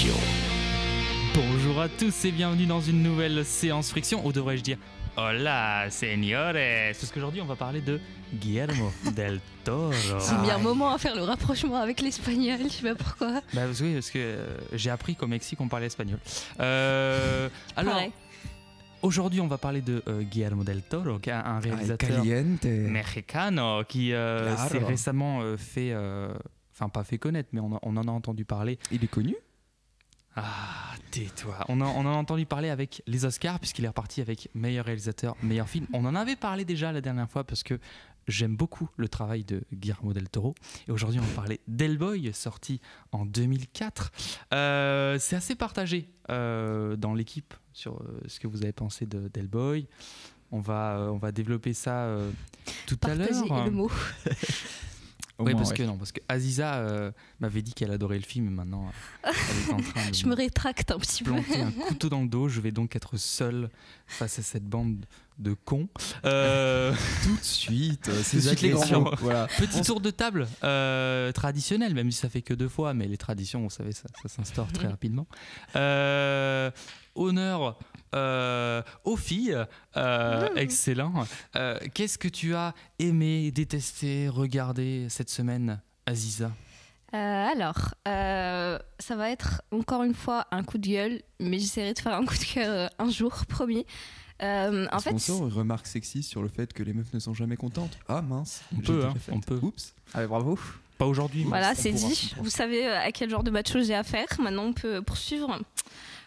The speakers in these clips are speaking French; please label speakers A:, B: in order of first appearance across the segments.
A: Friction.
B: Bonjour à tous et bienvenue dans une nouvelle séance Friction, ou devrais-je dire Hola señores, parce qu'aujourd'hui on va parler de Guillermo del Toro.
C: J'ai mis un moment à faire le rapprochement avec l'espagnol, je sais pas pourquoi.
B: Bah oui, parce que j'ai appris qu'au Mexique on parlait espagnol. Alors,
C: Pareil.
B: aujourd'hui on va parler de Guillermo del Toro, qui est un réalisateur mexicano qui s'est récemment fait, enfin pas fait connaître, mais on en a entendu parler.
D: Il est connu ?
B: Ah, tais-toi. On en a entendu parler avec les Oscars, puisqu'il est reparti avec meilleur réalisateur, meilleur film. On en avait parlé déjà la dernière fois, parce que j'aime beaucoup le travail de Guillermo del Toro. Et aujourd'hui, on va parler d'Hellboy, sorti en 2004. C'est assez partagé dans l'équipe sur ce que vous avez pensé d'Hellboy. On va développer ça tout à l'heure.
C: Partager le mot.
B: Oui, parce que Aziza m'avait dit qu'elle adorait le film et maintenant elle est en train de
C: Je me rétracte un petit peu.
B: planter un couteau dans le dos. Je vais donc être seul face à cette bande de cons.
D: Tout de suite, c'est
B: les grands mots.
D: Voilà.
B: Petit tour de table traditionnel, même si ça fait que 2 fois, mais les traditions, vous savez, ça s'instaure très rapidement. Honneur aux filles, excellent. Qu'est-ce que tu as aimé, détesté, regardé cette semaine, Aziza ?
C: Alors, ça va être encore une fois un coup de gueule, mais j'essaierai de faire un coup de cœur un jour, promis. En fait,
D: On sort une remarque sexiste sur le fait que les meufs ne sont jamais contentes. Ah mince,
B: On peut, hein, on peut.
D: Oups.
E: Ah, bravo.
B: Pas aujourd'hui.
C: voilà,
B: mais
C: c'est
B: on pourra.
C: dit. Vous savez à quel genre de macho j'ai affaire. Maintenant, on peut poursuivre.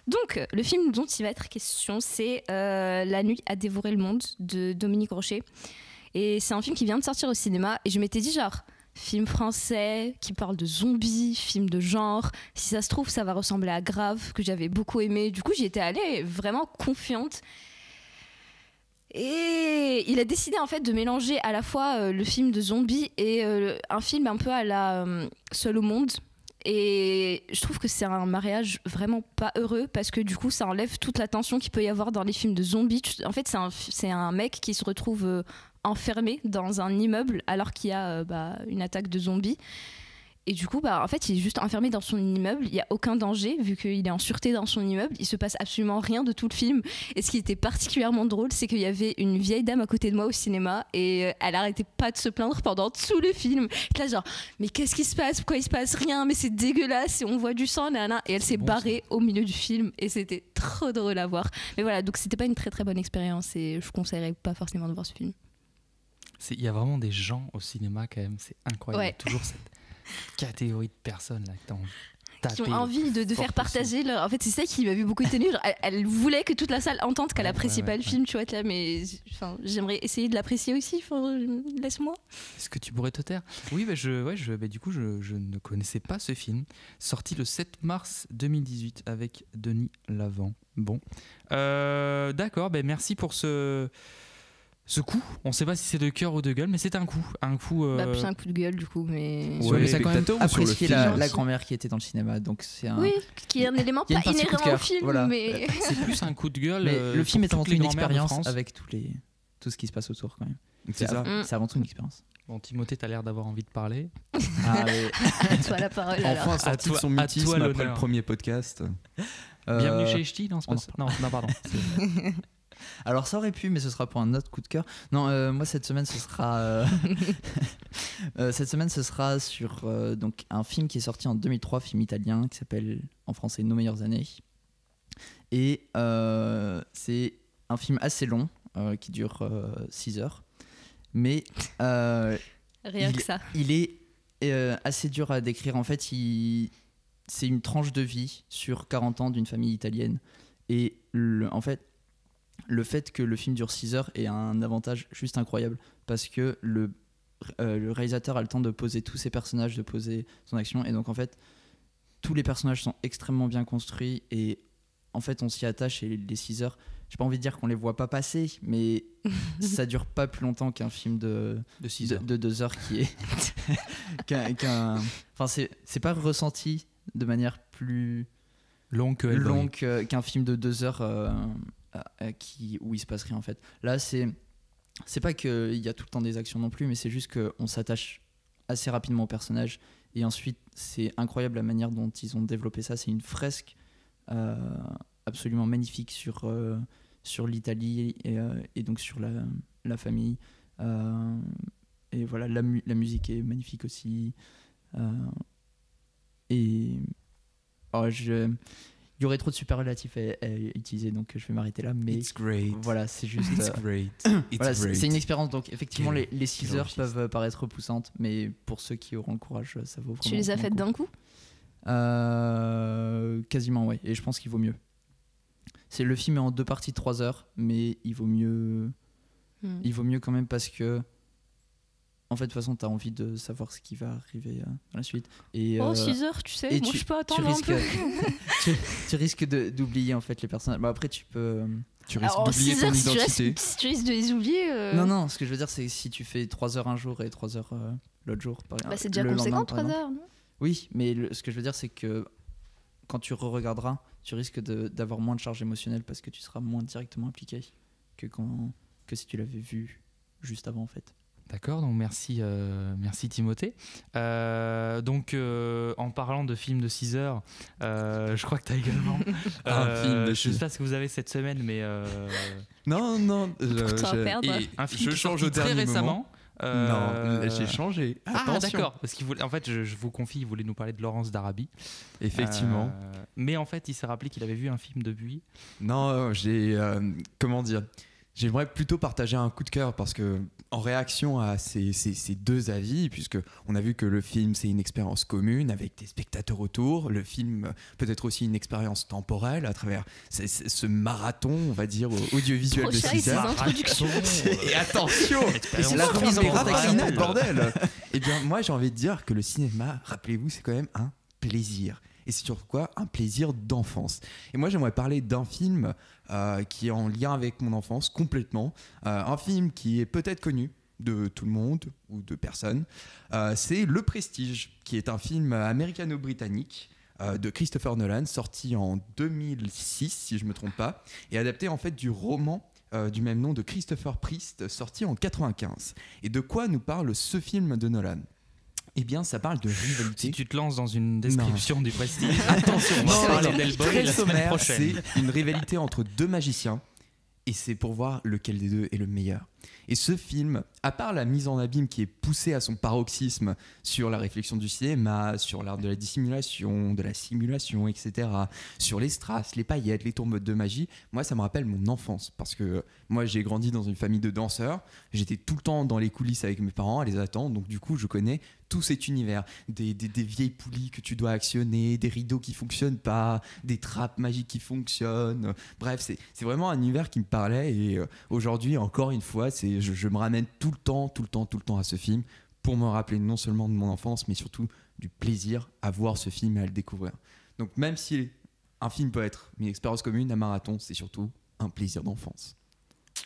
C: Donc, le film dont il va être question, c'est La nuit a dévoré le monde de Dominique Rocher. Et c'est un film qui vient de sortir au cinéma. Et je m'étais dit, genre, film français qui parle de zombies, film de genre. Si ça se trouve, ça va ressembler à Grave, que j'avais beaucoup aimé. Du coup, j'y étais allée vraiment confiante. Et il a décidé en fait de mélanger à la fois le film de zombies et un film un peu à la Seul au monde. Et je trouve que c'est un mariage vraiment pas heureux parce que du coup ça enlève toute la tension qu'il peut y avoir dans les films de zombies. En fait c'est un mec qui se retrouve enfermé dans un immeuble alors qu'il y a une attaque de zombies. Et du coup, en fait, il est juste enfermé dans son immeuble. Il n'y a aucun danger vu qu'il est en sûreté dans son immeuble. Il se passe absolument rien de tout le film. Et ce qui était particulièrement drôle, c'est qu'il y avait une vieille dame à côté de moi au cinéma et elle arrêtait pas de se plaindre pendant tout le film. Là, genre, mais qu'est-ce qui se passe ? Pourquoi il se passe rien ? Mais c'est dégueulasse et on voit du sang, nanana. Et elle s'est barrée au milieu du film et c'était trop drôle à voir. Mais voilà, donc c'était pas une très très bonne expérience et je conseillerais pas forcément de voir ce film.
B: Il y a vraiment des gens au cinéma quand même, c'est incroyable.
C: Ouais.
B: Toujours cette catégorie de personnes là,
C: Qui ont envie de faire partager leur... En fait, c'est ça qui m'avait beaucoup étonnue. Elle voulait que toute la salle entende qu'elle appréciait pas le film, tu vois, là, mais j'aimerais essayer de l'apprécier aussi. Laisse-moi.
B: Est-ce que tu pourrais te taire ? Oui, du coup, je ne connaissais pas ce film. Sorti le 7 mars 2018 avec Denis Lavant. Bon. D'accord, merci pour ce coup. On ne sait pas si c'est de cœur ou de gueule, mais c'est un coup.
C: Plus un coup de gueule, du coup, mais...
D: Sur les
E: ça a quand même
D: spectateurs ou sur le
E: apprécié
D: film
E: la grand-mère qui était dans le cinéma. Donc c'est un...
C: Oui, qui est un élément
E: Il y a
C: pas
E: une partie coup de
C: inhérent au
E: cœur,
C: film,
E: voilà.
C: mais...
B: C'est plus un coup de gueule.
E: Mais le film est
B: pour
E: avant
B: toutes
E: tout
B: les
E: une
B: grand-mères de
E: expérience
B: France.
E: avec tout ce qui se passe autour quand même.
D: C'est ça.
E: C'est avant tout une expérience.
B: Bon, Timothée, t'as l'air d'avoir envie de parler.
E: Ah, mais...
C: À toi la parole, alors.
D: Enfin sorti de son
B: à
D: mutisme
B: toi
D: après
B: l'honneur.
D: le premier podcast.
B: Bienvenue chez Ch'ti, non, c'est pas ça. Non, pardon.
E: Alors ça aurait pu, mais ce sera pour un autre coup de cœur. Non, moi cette semaine ce sera sur donc un film qui est sorti en 2003, film italien qui s'appelle en français Nos meilleures années. Et c'est un film assez long qui dure 6 heures, mais
C: Rien que ça.
E: il est assez dur à décrire. En fait, c'est une tranche de vie sur 40 ans d'une famille italienne. Et en fait, le fait que le film dure 6 heures est un avantage juste incroyable parce que le réalisateur a le temps de poser tous ses personnages, de poser son action, et donc en fait tous les personnages sont extrêmement bien construits et en fait on s'y attache. Et les 6 heures, j'ai pas envie de dire qu'on les voit pas passer, mais ça dure pas plus longtemps qu'un film de
B: 6 heures.
E: de 2 heures qui est enfin c'est pas ressenti de manière plus
B: Longue
E: qu'un film de 2 heures où il se passe rien en fait. Là c'est pas qu'il y a tout le temps des actions non plus, mais c'est juste qu'on s'attache assez rapidement au personnage Et ensuite, c'est incroyable la manière dont ils ont développé ça. C'est une fresque absolument magnifique sur l'Italie et donc sur la famille. Et voilà, la musique est magnifique aussi. Et il y aurait trop de superlatifs à utiliser, donc je vais m'arrêter là. Mais
D: It's great.
E: voilà, c'est juste.
D: It's great. It's
E: Voilà,
D: great.
E: c'est une expérience. Donc effectivement, les 6
D: quel
E: heures
D: enregistre.
E: peuvent paraître repoussantes, mais pour ceux qui auront le courage, ça vaut vraiment.
C: Tu les as faites
E: vraiment
C: d'un coup?
E: le coup. Quasiment, ouais. Et je pense qu'il vaut mieux. Le film est en 2 parties de 3 heures, mais il vaut mieux. Il vaut mieux quand même parce que. En fait, de toute façon, tu as envie de savoir ce qui va arriver dans la suite. Et,
C: 6 heures, tu sais,
E: et
C: moi je peux attendre un peu.
E: tu risques d'oublier en fait les personnages. Bon, après, tu peux.
D: Tu risques
C: Alors,
D: d'oublier
C: 6
D: ton
C: heures,
D: identité.
C: si tu risques de les oublier.
E: Non, ce que je veux dire, c'est que si tu fais 3 heures un jour et 3 heures l'autre jour, par exemple.
C: Bah, c'est déjà
E: le
C: conséquent,
E: lendemain, par
C: 3
E: exemple.
C: heures, non?
E: Oui, mais ce que je veux dire, c'est que quand tu re-regarderas, tu risques d'avoir moins de charge émotionnelle parce que tu seras moins directement impliqué que si tu l'avais vu juste avant, en fait.
B: D'accord, donc merci Timothée. En parlant de films de 6 heures, je crois que tu as également
D: Un film de
B: je sais pas ce que vous avez cette semaine, mais
D: Non,
C: Pourtant, à perdre.
B: et un film
D: je
B: qui est
D: change
B: sorti
D: au
B: très
D: dernier
B: récemment.
D: Non, j'ai changé.
B: Ah
D: Attention.
B: d'accord, parce qu'il voulait, en fait, je vous confie, il voulait nous parler de Laurence d'Arabie.
D: Effectivement.
B: Mais en fait, il s'est rappelé qu'il avait vu un film depuis.
D: Non, j'ai comment dire. J'aimerais plutôt partager un coup de cœur parce que en réaction à ces deux avis, puisque on a vu que le film c'est une expérience commune avec des spectateurs autour, le film peut être aussi une expérience temporelle à travers ce marathon, on va dire audiovisuel de
C: Trop shy,
D: 6
C: ces
D: heures.
C: introductions.
D: Et attention,
B: Expérience
D: la remise en
B: temporelle.
D: rapacinante, bordel. Eh bien, moi j'ai envie de dire que le cinéma, rappelez-vous, c'est quand même un plaisir. Et c'est sur quoi? Un plaisir d'enfance. Et moi, j'aimerais parler d'un film qui est en lien avec mon enfance complètement. Un film qui est peut-être connu de tout le monde ou de personne. C'est Le Prestige, qui est un film américano-britannique de Christopher Nolan, sorti en 2006, si je ne me trompe pas, et adapté en fait du roman du même nom de Christopher Priest, sorti en 95. Et de quoi nous parle ce film de Nolan? Eh bien, ça parle de rivalité.
B: Si tu te lances dans une description du Prestige,
D: Attention,
B: on va parler
D: non,
B: d'Hellboy
D: très
B: la semaine
D: sommaire,
B: prochaine.
D: c'est une rivalité entre deux magiciens et c'est pour voir lequel des deux est le meilleur. Et ce film, à part la mise en abîme qui est poussée à son paroxysme sur la réflexion du cinéma, sur l'art de la dissimulation, de la simulation, etc., sur les strass, les paillettes, les tourbeaux de magie, moi ça me rappelle mon enfance parce que moi j'ai grandi dans une famille de danseurs, j'étais tout le temps dans les coulisses avec mes parents à les attendre, donc du coup je connais tout cet univers, des vieilles poulies que tu dois actionner, des rideaux qui fonctionnent pas, des trappes magiques qui fonctionnent, bref c'est vraiment un univers qui me parlait et aujourd'hui encore une fois je me ramène tout le temps à ce film pour me rappeler non seulement de mon enfance mais surtout du plaisir à voir ce film et à le découvrir. Donc même si un film peut être une expérience commune, un marathon c'est surtout un plaisir d'enfance.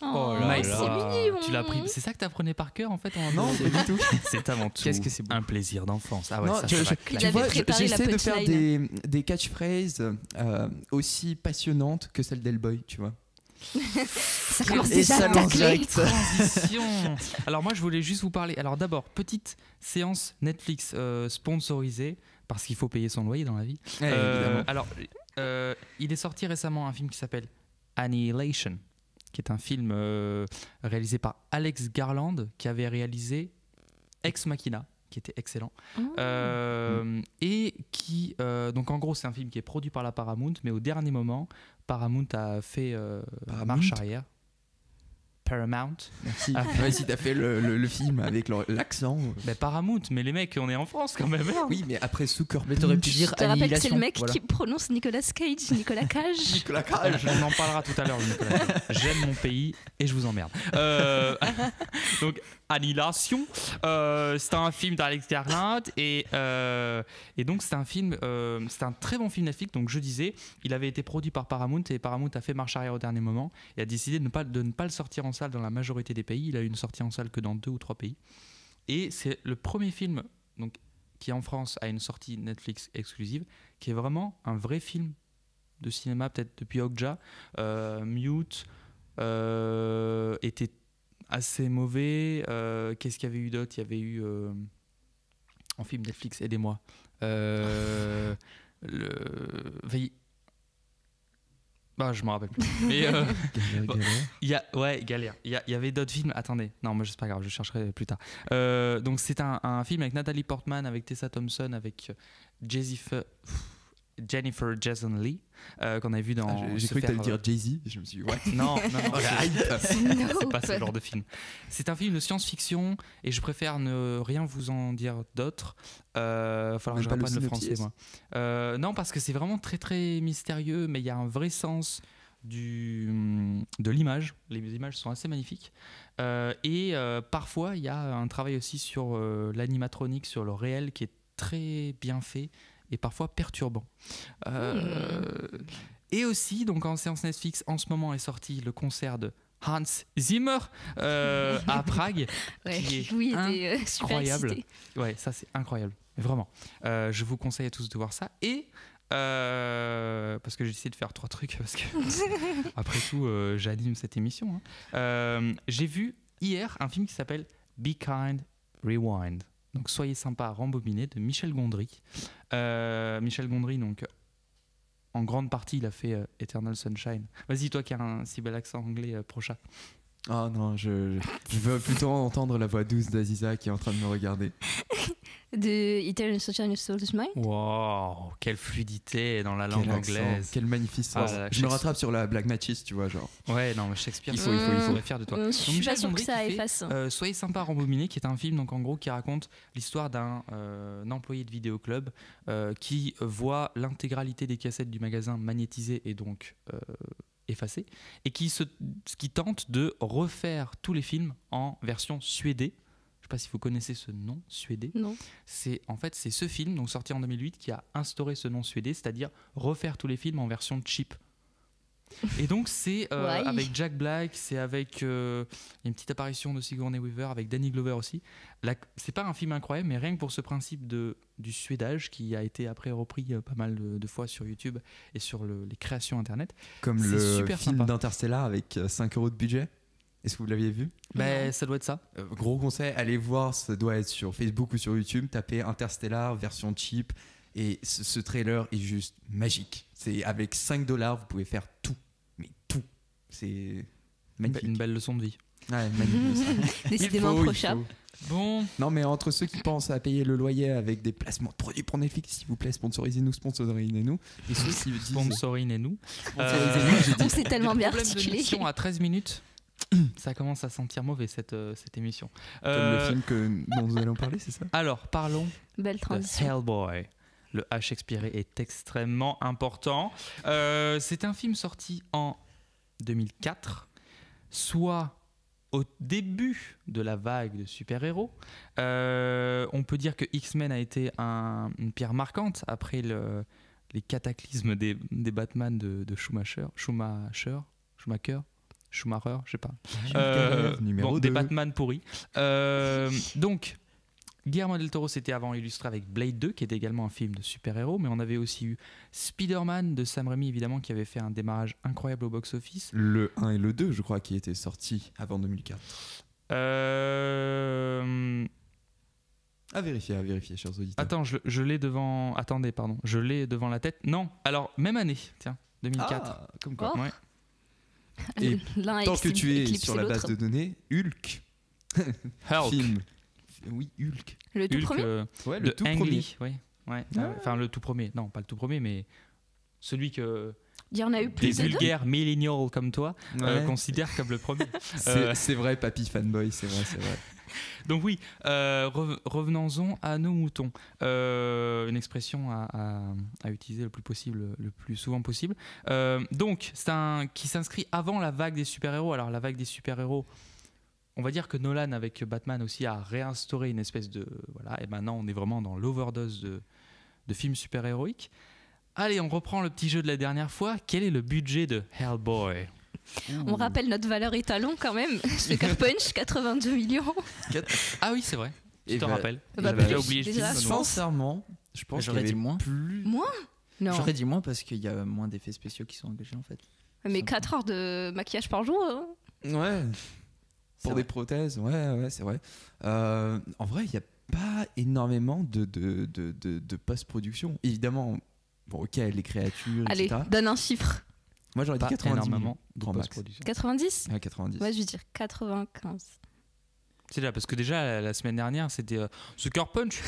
B: Oh
C: là
B: là
C: c'est
B: là.
C: mignon.
B: Tu l'as appris. C'est ça que tu apprenais par cœur en fait
D: Non, pas du tout.
B: C'est avant tout
E: Qu'est-ce que c'est beau.
B: un plaisir d'enfance. Ah ouais,
D: Non,
B: ça,
D: je-
B: ça va
D: je-
B: claquer.
C: Il avait préparé la
D: j'essaie de faire
C: punchline.
D: des catchphrases aussi passionnantes que celles d'Hellboy, tu vois.
C: Ça commence
E: Et
C: déjà
E: ça
C: à
E: lance
C: tacler.
E: direct.
B: Transition. Alors moi je voulais juste vous parler. Alors d'abord petite séance Netflix sponsorisée parce qu'il faut payer son loyer dans la vie.
D: Évidemment.
B: Alors il est sorti récemment un film qui s'appelle Annihilation, qui est un film réalisé par Alex Garland qui avait réalisé Ex Machina, qui était excellent. Et qui donc en gros c'est un film qui est produit par la Paramount, mais au dernier moment Paramount a fait
D: Paramount
B: marche arrière. Paramount.
D: Merci.
B: Ah.
D: Ouais, si t'as fait le film avec l'accent.
B: Ben Paramount, mais les mecs, on est en France quand même.
D: Oui, mais après Sucker
E: Mais t'aurais pu
D: Punch,
E: dire
C: Je te rappelle que c'est
E: Annihilation.
C: le mec
E: voilà.
C: qui prononce Nicolas Cage, Nicolas Cage.
D: Nicolas Cage.
B: On en parlera tout à l'heure, Nicolas. J'aime mon pays et je vous emmerde. Donc, Annihilation, c'est un film d'Alex Garland et donc c'est un film, c'est un très bon film Netflix. Donc je disais, il avait été produit par Paramount et Paramount a fait marche arrière au dernier moment et a décidé de ne pas le sortir en salle dans la majorité des pays. Il a eu une sortie en salle que dans 2 ou 3 pays. Et c'est le premier film donc, qui en France a une sortie Netflix exclusive, qui est vraiment un vrai film de cinéma, peut-être depuis Okja. Mute était assez mauvais. Qu'est-ce qu'il y avait eu d'autre? Il y avait eu En film Netflix, aidez-moi. Bah, je me rappelle plus. Mais Galère. Il y avait d'autres films. Attendez, non, moi c'est pas grave, je chercherai plus tard. Donc c'est un film avec Natalie Portman, avec Tessa Thompson, avec Jennifer Jason Leigh, qu'on a vu dans.
D: J'ai cru que t'allais dire Jay-Z. Je me suis dit, ouais.
B: Non,
D: la hype.
B: c'est pas ce genre de film. C'est un film de science-fiction et je préfère ne rien vous en dire d'autre. Falloir que je reprenne le français, moi. Non, parce que c'est vraiment très très mystérieux, mais il y a un vrai sens de l'image. Les images sont assez magnifiques. Et parfois, il y a un travail aussi sur l'animatronique, sur le réel qui est très bien fait et parfois perturbant. Et aussi, donc en séance Netflix, en ce moment est sorti le concert de Hans Zimmer à Prague, qui est incroyable. Ouais, ça c'est incroyable, vraiment. Je vous conseille à tous de voir ça. Et parce que j'ai essayé de faire 3 trucs, parce que après tout, j'anime cette émission. J'ai vu hier un film qui s'appelle Be Kind, Rewind. Donc Soyez sympa, rembobiner, de Michel Gondry. Michel Gondry, donc en grande partie, il a fait Eternal Sunshine. Vas-y, toi qui as un si bel accent anglais, prochain.
D: Oh non, je veux plutôt entendre la voix douce d'Aziza qui est en train de me regarder.
C: De Eternal Sunshine of the Spotless Mind.
B: Wow, quelle fluidité dans la langue anglaise.
D: Quel magnifique sens. Je me rattrape sur la blague machiste, tu vois, genre.
B: Ouais, non, mais Shakespeare,
D: il faut
B: être fier de toi.
C: Je suis pas sûre que ça efface.
B: Soyez sympa, rembobiner, qui est un film donc en gros qui raconte l'histoire d'un employé de vidéoclub qui voit l'intégralité des cassettes du magasin magnétisées et donc effacées, et qui tente de refaire tous les films en version suédée. Je ne sais pas si vous connaissez ce nom suédé.
C: Non.
B: C'est ce film, donc sorti en 2008, qui a instauré ce nom suédé, c'est-à-dire refaire tous les films en version cheap. Et donc c'est avec Jack Black, c'est avec une petite apparition de Sigourney Weaver, avec Danny Glover aussi. C'est pas un film incroyable, mais rien que pour ce principe du suédage qui a été après repris pas mal de fois sur YouTube et sur les créations internet.
D: Comme le film d'Interstellar avec 5 € de budget. Est-ce que vous l'aviez vu ?
B: Ça doit être ça.
D: Gros conseil, allez voir, ça doit être sur Facebook ou sur YouTube, tapez Interstellar version cheap et ce trailer est juste magique. C'est avec 5 $, vous pouvez faire tout, mais tout. C'est magnifique.
B: Une belle leçon de vie.
D: Ouais, magnifique.
C: Décidément prochain.
B: Bon.
D: Non, mais entre ceux qui pensent à payer le loyer avec des placements de produits pour Netflix, s'il vous plaît, sponsorisez-nous. Et ceux qui disent
B: sponsorisez-nous.
C: On s'est tellement bien articulé.
B: À 13 minutes. Ça commence à sentir mauvais cette émission.
D: Comme le film dont nous allons parler, c'est ça ?
B: Alors, parlons
C: Belle transition.
B: de Hellboy. Le H expiré est extrêmement important. C'est un film sorti en 2004, soit au début de la vague de super-héros. On peut dire que X-Men a été une pierre marquante après les cataclysmes des Batman de Schumacher, je sais pas. Des Batman pourris. Donc, Guillermo del Toro s'était avant illustré avec Blade 2, qui était également un film de super-héros, mais on avait aussi eu Spider-Man de Sam Raimi, évidemment, qui avait fait un démarrage incroyable au box-office.
D: Le 1 et le 2, je crois, qui étaient sortis avant 2004. À vérifier, chers auditeurs.
B: Attends, je l'ai devant... Attendez, pardon. Je l'ai devant la tête. Non, alors, même année, tiens, 2004.
D: Ah, comme quoi.
C: Oh.
B: Ouais.
D: Et tant que tu es sur la base de données, Hulk. Film. Oui, Hulk.
C: Le tout premier
D: Ouais,
B: le
D: tout
B: Ang
D: premier.
B: Lee, ouais. Enfin, le tout premier. Non, pas le tout premier, mais celui que
C: il y en a eu
B: des
C: plus de deux.
B: vulgaires millennials comme toi considèrent comme le premier.
D: C'est vrai, papy fanboy, c'est vrai.
B: Donc oui, revenons-en à nos moutons. Une expression à utiliser le plus souvent possible. Donc, qui s'inscrit avant la vague des super-héros. Alors la vague des super-héros, on va dire que Nolan avec Batman aussi a réinstauré une espèce de... Voilà, et maintenant on est vraiment dans l'overdose de films super-héroïques. Allez, on reprend le petit jeu de la dernière fois. Quel est le budget de Hellboy ?
C: On rappelle notre valeur étalon quand même. Sucker Punch, 82 millions.
B: Ah oui, c'est vrai. Tu te rappelles.
C: J'avais
B: déjà oublié le film.
E: Sincèrement,
D: Je pense
E: j'aurais dit moins.
C: Moins ? Non.
E: J'aurais dit moins parce qu'il y a moins d'effets spéciaux qui sont engagés en fait.
C: Mais 4 heures de maquillage par jour
D: Ouais. Pour
E: C'est
D: des
E: vrai.
D: prothèses, ouais, c'est vrai. En vrai, il y a pas énormément de post-production. Évidemment, bon, ok, les créatures,
C: Allez,
D: etc.
C: donne un chiffre.
D: Moi, j'aurais dit
B: Pas
D: 90 millions.
B: énormément de
D: Grand max.
B: post-production.
C: 90
D: Ouais, 90.
C: Ouais, je vais dire 95.
B: C'est là, parce que déjà, la semaine dernière, c'était Sucker Punch.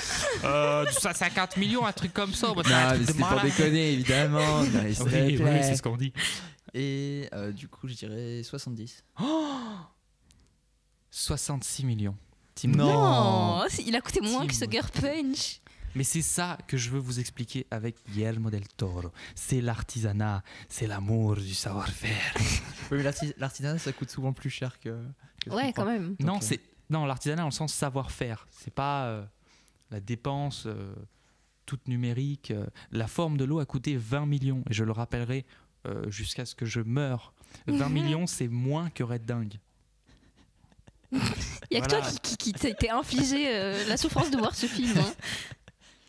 B: 50 millions, un truc comme ça. Bah, c'est un
D: Non,
B: truc
D: mais
B: de
D: c'était pour
B: malade.
D: déconner, évidemment. Non, mais s'il te
B: Oui,
D: plaît.
B: c'est ce qu'on dit.
E: Et du coup, je dirais 70.
B: 66 millions.
D: Non.
C: Il a coûté moins que
B: Tim.
C: Sucker Punch.
B: Mais c'est ça que je veux vous expliquer avec Guillermo del Toro. C'est l'artisanat, c'est l'amour du savoir-faire.
E: Oui, mais l'artisanat, ça coûte souvent plus cher que ce
C: Ouais,
E: qu'on
C: quand
E: croit.
C: même.
B: Non,
E: Ok.
B: non, l'artisanat dans le sens savoir-faire. C'est pas la dépense toute numérique. La forme de l'eau a coûté 20 millions. Et je le rappellerai jusqu'à ce que je meure. 20 millions, c'est moins que Red Dingue.
C: Il y a que
B: Voilà.
C: toi qui t'es infligé la souffrance de voir ce film. Hein.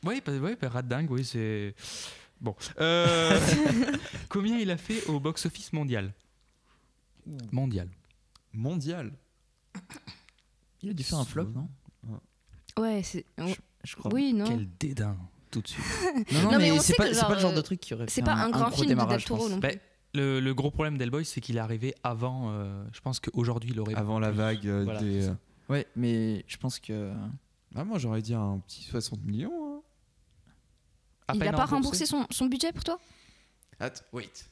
B: Oui, Red Dingue, oui, c'est. Bon. Combien il a fait au box-office mondial? Mondial.
D: Mondial.
E: Il a dû faire un flop, non?
C: Ouais, c'est.
E: Je crois.
C: Oui, non.
B: Quel dédain, tout de suite.
E: Non,
C: Non, mais
E: mais
C: on
E: c'est
C: sait
E: pas,
C: que
E: c'est pas le genre
C: genre,
E: de truc qui aurait fait
C: C'est pas un grand
E: gros
C: film de
E: démarrage,
C: Del Toro
E: je pense.
C: non
B: Bah,
C: plus.
B: le gros problème d'Hellboy, c'est qu'il est arrivé avant. Je pense qu'aujourd'hui, il aurait.
D: Avant la
B: plus.
D: vague
B: Voilà,
D: des.
B: c'est ça.
E: Ouais, mais je pense que.
D: Ah, moi, j'aurais dit un petit 60 millions. Hein.
B: À
C: Il
B: peine
C: a pas remboursé son budget pour toi?
D: Attends, wait.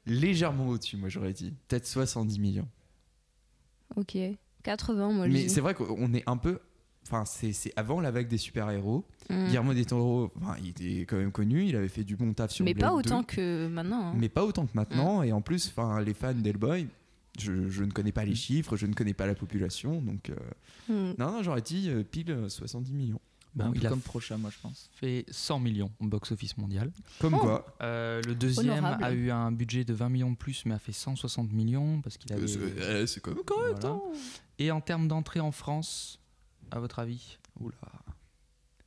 D: Légèrement au-dessus, moi, j'aurais dit. Peut-être 70 millions.
C: Ok. 80, moi je
D: Mais
C: dis.
D: c'est vrai qu'on est un peu. Enfin, c'est avant la vague des super-héros.
C: Mm.
D: Guillermo del Toro, enfin, il était quand même connu, il avait fait du bon taf sur
C: Mais
D: Blade
C: pas autant
D: 2,
C: que maintenant. hein.
D: mais pas autant que maintenant. Et en plus, enfin, les fans d'Hellboy, je ne connais pas les chiffres, je ne connais pas la population, donc
C: Mm.
D: non, j'aurais dit pile 70 millions.
B: Bon,
E: un peu
B: il a
E: comme Prochain, moi, je pense.
B: fait 100 millions au box-office mondial.
D: Comme
C: Oh.
D: quoi.
B: Le deuxième
C: Honorable.
B: a eu un budget de 20 millions de plus, mais a fait 160 millions parce qu'il avait.
D: C'est quand même correct.
B: Voilà. Et en termes d'entrée en France, à votre avis?
D: Oula.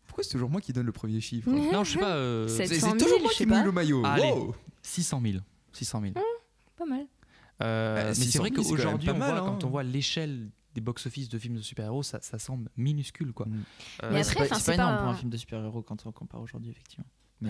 D: Pourquoi c'est toujours moi qui donne le premier chiffre
C: Mhm.
B: Non, je sais pas.
C: C'est-
D: C'est
C: 700 000,
D: toujours moi
C: je sais
D: qui mouille
C: pas.
D: le maillot.
B: Allez.
D: Wow.
B: 600 000. 600 000.
C: Pas mal.
B: Mais c'est
D: 600
B: vrai
D: 000, c'est quand même
B: qu'aujourd'hui,
D: pas
B: on
D: mal,
B: voit,
D: hein.
B: quand on voit l'échelle des box-office de films de super-héros, ça semble minuscule, quoi.
D: Mm.
C: Mais
E: Ouais,
C: après,
E: c'est pas,
C: enfin,
E: c'est
C: c'est
E: pas énorme
C: pas
E: pour un
C: un-
E: film de super-héros quand on compare aujourd'hui, effectivement.
C: Mais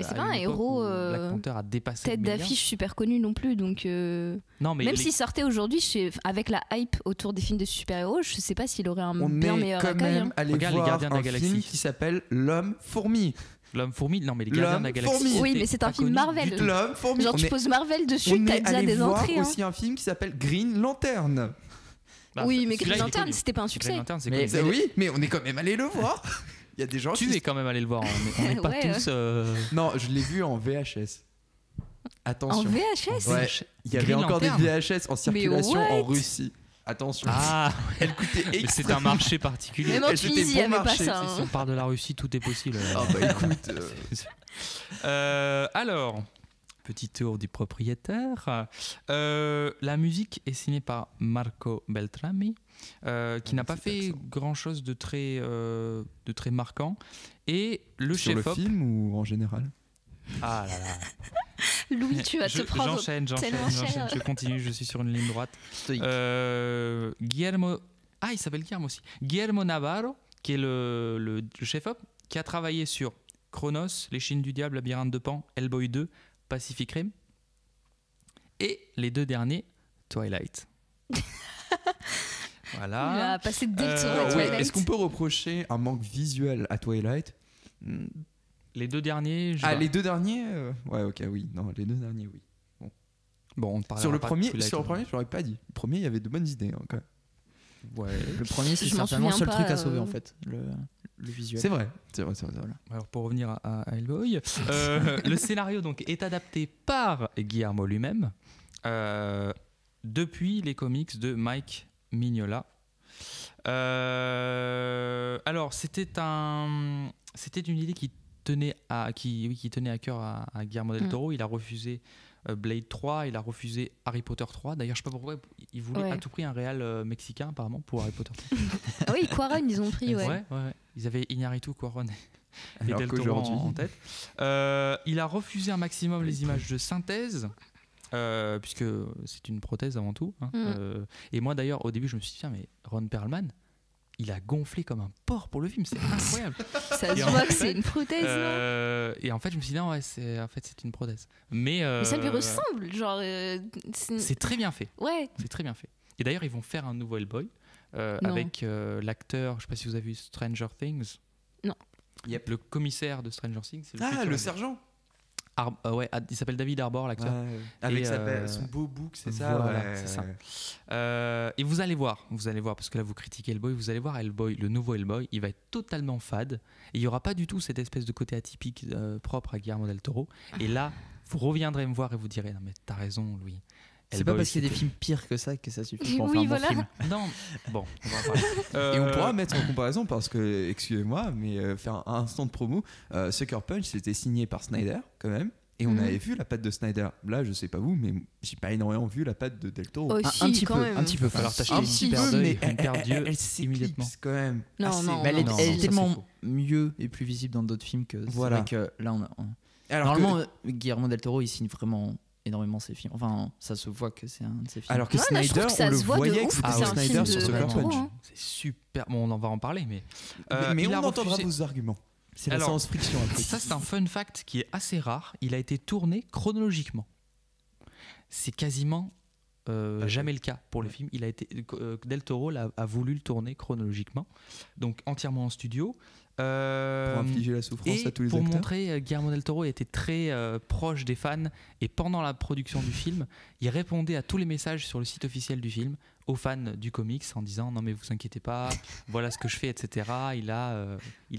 C: c'est pas
B: à
C: un
B: une époque
C: héros,
B: où Black Panther a dépassé
C: Tête
B: le milliard.
C: d'affiche super connue non plus, donc
B: Non, mais
C: même
B: les-
C: s'il sortait aujourd'hui, avec la hype autour des films de super-héros, je sais pas s'il aurait un
D: On
C: bien
D: est
C: meilleur
D: quand
C: accueil.
D: même
C: hein.
D: allé
B: Regarde Les
D: voir
B: Gardiens de la
D: un
B: Galaxie.
D: film qui s'appelle L'Homme-Fourmi.
B: L'homme fourmi, non, mais les gardiens de la
D: L'homme
B: galaxie.
D: fourmi.
C: Oui,
B: c'était
C: mais c'est un
B: pas
C: film
B: connu
C: Marvel.
B: du tout.
D: L'Homme-Fourmi.
C: Genre
D: On
C: tu
D: est-
C: poses Marvel dessus,
D: on
C: t'as
D: est
C: déjà
D: allé
C: des
D: voir
C: entrées. hein.
D: aussi un film qui s'appelle Green Lantern.
B: Bah,
C: Oui, mais
B: celui-là,
C: Green
B: il est
C: Lantern,
B: connu.
C: c'était pas un
B: Green
C: succès.
B: Lantern, c'est
E: Mais-
B: connu.
D: Oui, mais on est quand même allé le voir. Il y a des gens
B: Tu
D: qui...
B: es quand même allé le voir. On n'est pas
C: Ouais,
B: tous.
D: Non, je l'ai vu en VHS.
C: En
D: Attention.
C: VHS
D: Ouais. Il y avait
B: Green
D: encore
B: Lantern.
D: des VHS en circulation
C: what
D: en Russie. Attention.
B: Ah,
D: Elle coûtait
B: mais c'est
D: extrêmement...
B: un marché particulier.
C: Même en
D: Et c'était
C: Tunisie, il
D: bon
C: y avait pas
D: marché,
C: ça.
B: Si
C: hein.
B: on part de la Russie, tout est possible.
D: Ah bah écoute...
B: Alors, petit tour du propriétaire. La musique est signée par Marco Beltrami, qui n'a pas
D: cet
B: fait
D: accent.
B: grand-chose de très marquant. Et le
D: Sur le
B: chef-op...
D: film ou en général?
B: Ah là là.
C: Louis, tu vas te prendre
B: J'enchaîne.
C: tellement cher.
B: Je continue, je suis sur une ligne droite.
E: Stoïque.
B: Guillermo... Ah, il s'appelle Guillermo aussi. Guillermo Navarro, qui est le chef-op, qui a travaillé sur Chronos, Les Chines du Diable, Labyrinthe de Pan, Hellboy 2, Pacific Rim. Et les deux derniers, Twilight.
C: Il
B: Voilà.
C: a passé dès le tour
B: Euh,
C: de
D: Ouais,
C: Twilight.
D: est-ce qu'on peut reprocher un manque visuel à Twilight?
B: Les deux derniers...
D: Ah, les deux derniers Ouais, ok, oui. Non, les deux derniers, oui.
B: Bon, on parlera
D: Sur le
B: pas de
D: premier,
B: Twilight,
D: sur le premier, je l'aurais pas dit. Le premier, il y avait de bonnes idées. Hein, quand même.
B: Ouais.
E: Le premier, c'est
C: Je m'en
E: certainement le seul
C: souviens
E: truc
C: pas,
E: à sauver, en fait. Le visuel.
D: C'est vrai. C'est vrai.
E: Voilà.
B: Alors pour revenir à Hellboy, le scénario donc est adapté par Guillermo lui-même depuis les comics de Mike Mignola. Alors c'était une idée qui tenait à cœur à Guillermo del Toro. Il a refusé Blade 3, il a refusé Harry Potter 3. D'ailleurs, je sais pas pourquoi il voulait
C: Ouais.
B: à tout prix un réal mexicain apparemment pour Harry Potter 3.
C: Ah oui, Quaron, ils ont pris, ouais.
B: Ouais. Ils avaient Iñárritu, Cuarón et
D: Alors
B: Del Toro
D: qu'aujourd'hui,
B: en tête. Il a refusé un maximum les images de synthèse, puisque c'est une prothèse avant tout. Hein. Et moi d'ailleurs, au début, je me suis dit, tiens, mais Ron Perlman, il a gonflé comme un porc pour le film, c'est incroyable.
C: Ça se
B: Et en
C: voit
B: fait,
C: que c'est une prothèse, non
B: Et en fait, je me suis dit, non, ouais, c'est une prothèse. Mais
C: Mais ça lui ressemble, genre.
B: c'est très bien fait.
C: Ouais.
B: C'est très bien fait. Et d'ailleurs, ils vont faire un nouveau Hellboy
C: Non.
B: avec l'acteur, je sais pas si vous avez vu Stranger Things.
C: Non.
D: Yep.
B: Le commissaire de Stranger Things. C'est
D: Ah,
B: futur
D: le
B: Hellboy.
D: sergent.
B: Ouais, il s'appelle David Harbour, l'acteur.
D: Ouais, avec
B: Et,
D: son beau bouc, c'est ça.
B: voilà,
D: ouais.
B: c'est ça. Et vous allez voir, parce que là vous critiquez Hellboy, vous allez voir Hellboy, le nouveau Hellboy, il va être totalement fade. Et il n'y aura pas du tout cette espèce de côté atypique propre à Guillermo del Toro. Et là, vous reviendrez me voir et vous direz, non mais t'as raison, Louis.
E: C'est pas
B: Hellboy,
E: parce qu'il y a des
B: c'était-
E: films pires que ça suffit pour en
C: Oui,
E: faire un
C: voilà.
E: bon film.
B: Non, bon, on va en parler.
D: Et on pourra mettre en comparaison parce que, excusez-moi, mais faire un instant de promo, Sucker Punch c'était signé par Snyder quand même. Et on
C: Mhm.
D: avait vu la patte de Snyder. Là, je sais pas vous, mais j'ai pas énormément vu la patte de Del Toro.
C: Oh,
E: Un
C: si,
E: petit
C: quand
E: peu,
C: même.
E: un petit peu.
B: Alors, t'as
C: Si,
B: acheté une
C: si,
B: paire
C: si.
B: d'œil, une paire d'yeux
D: s'éclipse
B: immédiatement.
D: quand même.
C: Non,
D: assez.
C: non,
E: Mais elle est,
B: non,
E: elle est
B: ça, c'est
E: tellement
B: faux.
E: mieux et plus visible dans d'autres films que
D: Voilà.
E: c'est vrai que là
D: Alors
E: normalement Guillermo del Toro il signe vraiment énormément ses films. Enfin, ça se voit que c'est un de ses films.
D: Alors que
C: Ouais, là, je
D: Snyder,
C: trouve que ça
D: on le
C: se voit de
D: voyait
C: ouf
D: que
C: que
D: c'était
C: c'est un
D: Snyder
C: film
D: sur
C: de
D: Sucker
C: Del Toro,
D: Punch.
C: hein.
B: C'est super. Bon, on va en parler, mais.
D: Mais
B: il
D: on
B: a
D: entendra
B: refusé-
D: vos arguments. C'est la
B: Alors,
D: séance friction après.
B: Ça, c'est un fun fact qui est assez rare. Il a été tourné chronologiquement. C'est quasiment jamais le cas pour le film. Il a été, Del Toro a voulu le tourner chronologiquement, donc entièrement en studio.
D: Pour infliger la souffrance
B: Et
D: à tous les
B: pour
D: acteurs.
B: montrer, Guillermo del Toro était très proche des fans, et pendant la production du film, il répondait à tous les messages sur le site officiel du film, aux fans du comics, en disant non mais vous inquiétez pas, voilà ce que je fais, etc. Il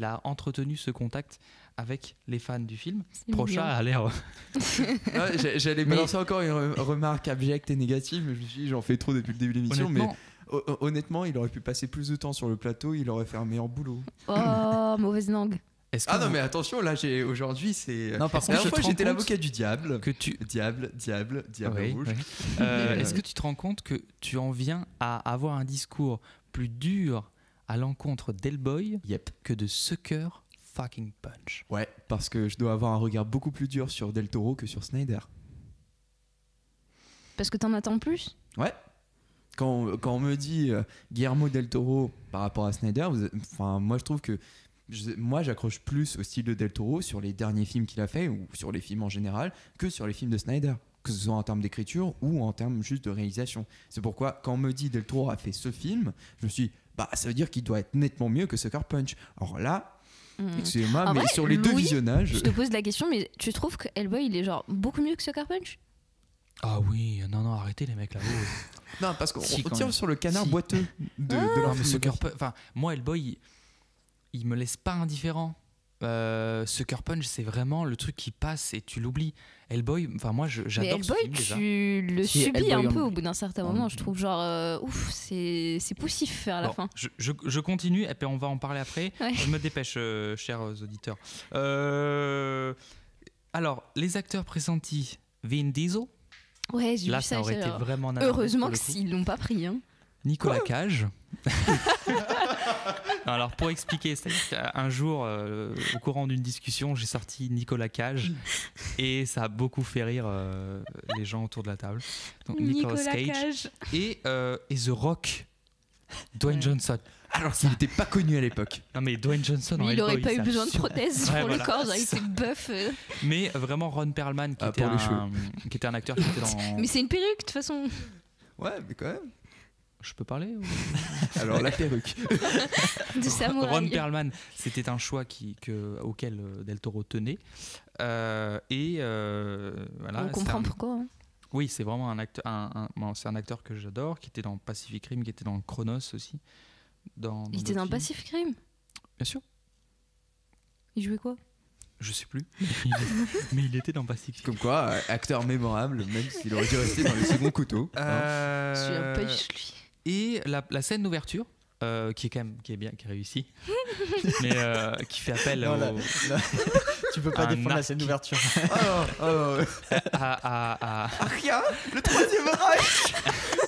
B: a entretenu ce contact avec les fans du film.
C: C'est
B: Prochain
C: mignon.
B: a l'air...
D: Ouais, j'allais
E: Mais-
D: balancer encore une remarque abjecte et négative, mais je me suis dit, j'en fais trop depuis le début de l'émission. Mais
B: Honnêtement,
D: honnêtement, il aurait pu passer plus de temps sur le plateau, il aurait fait un meilleur boulot.
C: Oh, mauvaise langue.
B: est-ce que
D: Ah non,
B: vous-
D: mais attention, là, aujourd'hui, c'est.
E: Non, par
D: La
E: contre,
D: dernière
B: je
D: fois,
B: te rends
D: j'étais
B: compte
D: l'avocat du diable.
B: que tu...
D: Diable
B: Oui,
D: rouge.
B: oui. Est-ce que tu te rends compte que tu en viens à avoir un discours plus dur à l'encontre d'Hellboy
D: Yep.
B: que de Sucker fucking Punch?
D: Ouais, parce que je dois avoir un regard beaucoup plus dur sur Del Toro que sur Snyder.
C: Parce que t'en attends plus.
D: Ouais. Quand on me dit Guillermo Del Toro par rapport à Snyder, enfin, moi je trouve que moi j'accroche plus au style de Del Toro sur les derniers films qu'il a fait ou sur les films en général que sur les films de Snyder, que ce soit en termes d'écriture ou en termes juste de réalisation. C'est pourquoi quand on me dit Del Toro a fait ce film, je me suis dit, bah ça veut dire qu'il doit être nettement mieux que Sucker Punch. Alors là, excusez-moi,
C: En
D: mais
C: vrai,
D: sur les deux
C: Louis,
D: visionnages,
C: Je te pose la question, mais tu trouves que Hellboy il est genre beaucoup mieux que Sucker Punch?
B: Ah oui, non, arrêtez les mecs là-haut.
D: non parce qu'on
E: Si,
D: on
E: quand
D: tire
E: même.
D: sur le canard
E: Si.
D: boiteux de
B: Non,
D: leur
B: mais
D: film.
B: Sucker Punch, enfin, moi, Hellboy, il me laisse pas indifférent. Sucker Punch, c'est vraiment le truc qui passe et tu l'oublies. Hellboy, enfin, moi,
C: Mais
B: j'adore ce
C: Hellboy,
B: film déjà.
C: tu le
E: Si,
C: subis
E: Hellboy,
C: un peu
E: on-
C: au bout d'un certain moment. Je trouve genre ouf, c'est poussif vers la
B: Bon,
C: fin.
B: je continue et puis on va en parler après.
C: Ouais.
B: Je me dépêche, chers auditeurs. Alors, les acteurs pressentis, Vin Diesel.
C: Ouais, j'ai
B: Là,
C: vu
B: ça
C: ça.
B: aurait
C: j'ai
B: été
C: genre,
B: vraiment navrant
C: heureusement
B: pour
C: que
B: le coup.
C: s'ils l'ont pas pris. Hein.
B: Nicolas Cage. Non, alors pour expliquer, c'est-à-dire qu'un jour, au courant d'une discussion, j'ai sorti Nicolas Cage et ça a beaucoup fait rire les gens autour de la table. Donc Nicolas Cage et The Rock, Dwayne
C: Ouais.
B: Johnson.
D: Alors qu'il n'était pas connu à l'époque.
B: Non mais Dwayne Johnson, en
C: Lui, il aurait
B: Hellboy,
C: pas eu
B: ça
C: besoin de
B: suffit.
C: prothèse
B: Ouais,
C: pour
B: voilà,
C: le corps, genre, il
B: c'est
C: était buff.
B: Mais vraiment Ron Perlman qui,
D: Ah,
B: était
D: pour les
B: qui était un acteur qui était dans...
C: Mais c'est une perruque de toute façon.
D: Ouais, mais quand même.
B: Je peux parler ou...
D: Alors la perruque.
C: De
B: Ron
C: samouraï.
B: Perlman, c'était un choix auquel Del Toro tenait. Voilà,
C: On
B: c'est
C: comprend
B: un-
C: pourquoi. Hein.
B: Oui, c'est vraiment un acteur, bon, c'est un acteur que j'adore, qui était dans Pacific Rim, qui était dans Chronos aussi.
C: Il était dans
B: d'autres films.
C: Pacific Rim.
B: Bien sûr,
C: Il jouait quoi?
B: je sais plus, mais il était dans Pacific Rim.
D: Comme quoi, acteur mémorable, même s'il aurait dû rester dans les seconds couteaux. hein.
C: Je suis un peu juste lui.
B: Et la scène d'ouverture, qui est quand même qui est bien, qui est réussie, mais qui fait appel
E: Non, là, tu peux pas
B: Un
E: défendre la
B: arc.
E: scène d'ouverture.
B: à
D: Rien, le troisième Reich,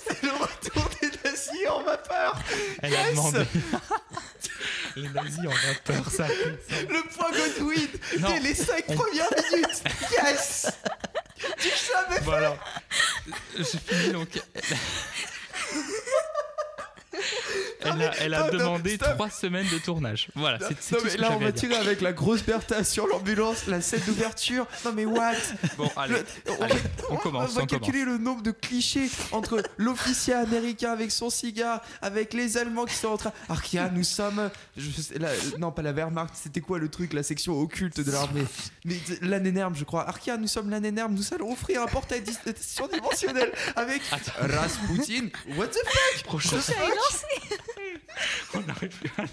D: c'est le retour des nazis en vapeur.
B: elle a demandé. Les nazis ont pas peur, ça.
D: Le point Godwin
B: Non,
D: dès les 5 premières minutes. Yes. Tu savais.
B: bon alors, j'ai fini donc. Elle a
D: non,
B: demandé
D: stop.
B: 3 semaines de tournage. Voilà, c'est
D: Non,
B: tout
D: mais
B: ce que
D: là, on
B: j'avais
D: va
B: à dire.
D: tirer avec la grosse Bertha sur l'ambulance, la scène d'ouverture. Non, mais what?
B: Bon, allez,
D: Allez,
B: on commence.
D: On va calculer le nombre de clichés entre l'officier américain avec son cigare, avec les Allemands qui sont en train. Arkia, nous sommes. Non, pas la Wehrmacht, c'était quoi le truc, la section occulte de l'armée? Mais l'Anénerbe, je crois. Arkia, nous sommes l'Anénerbe, nous allons offrir un portail surdimensionnel avec Rasputin. What the fuck?
B: Prochain.
C: Ça a lancé.
B: On n'arrive plus à...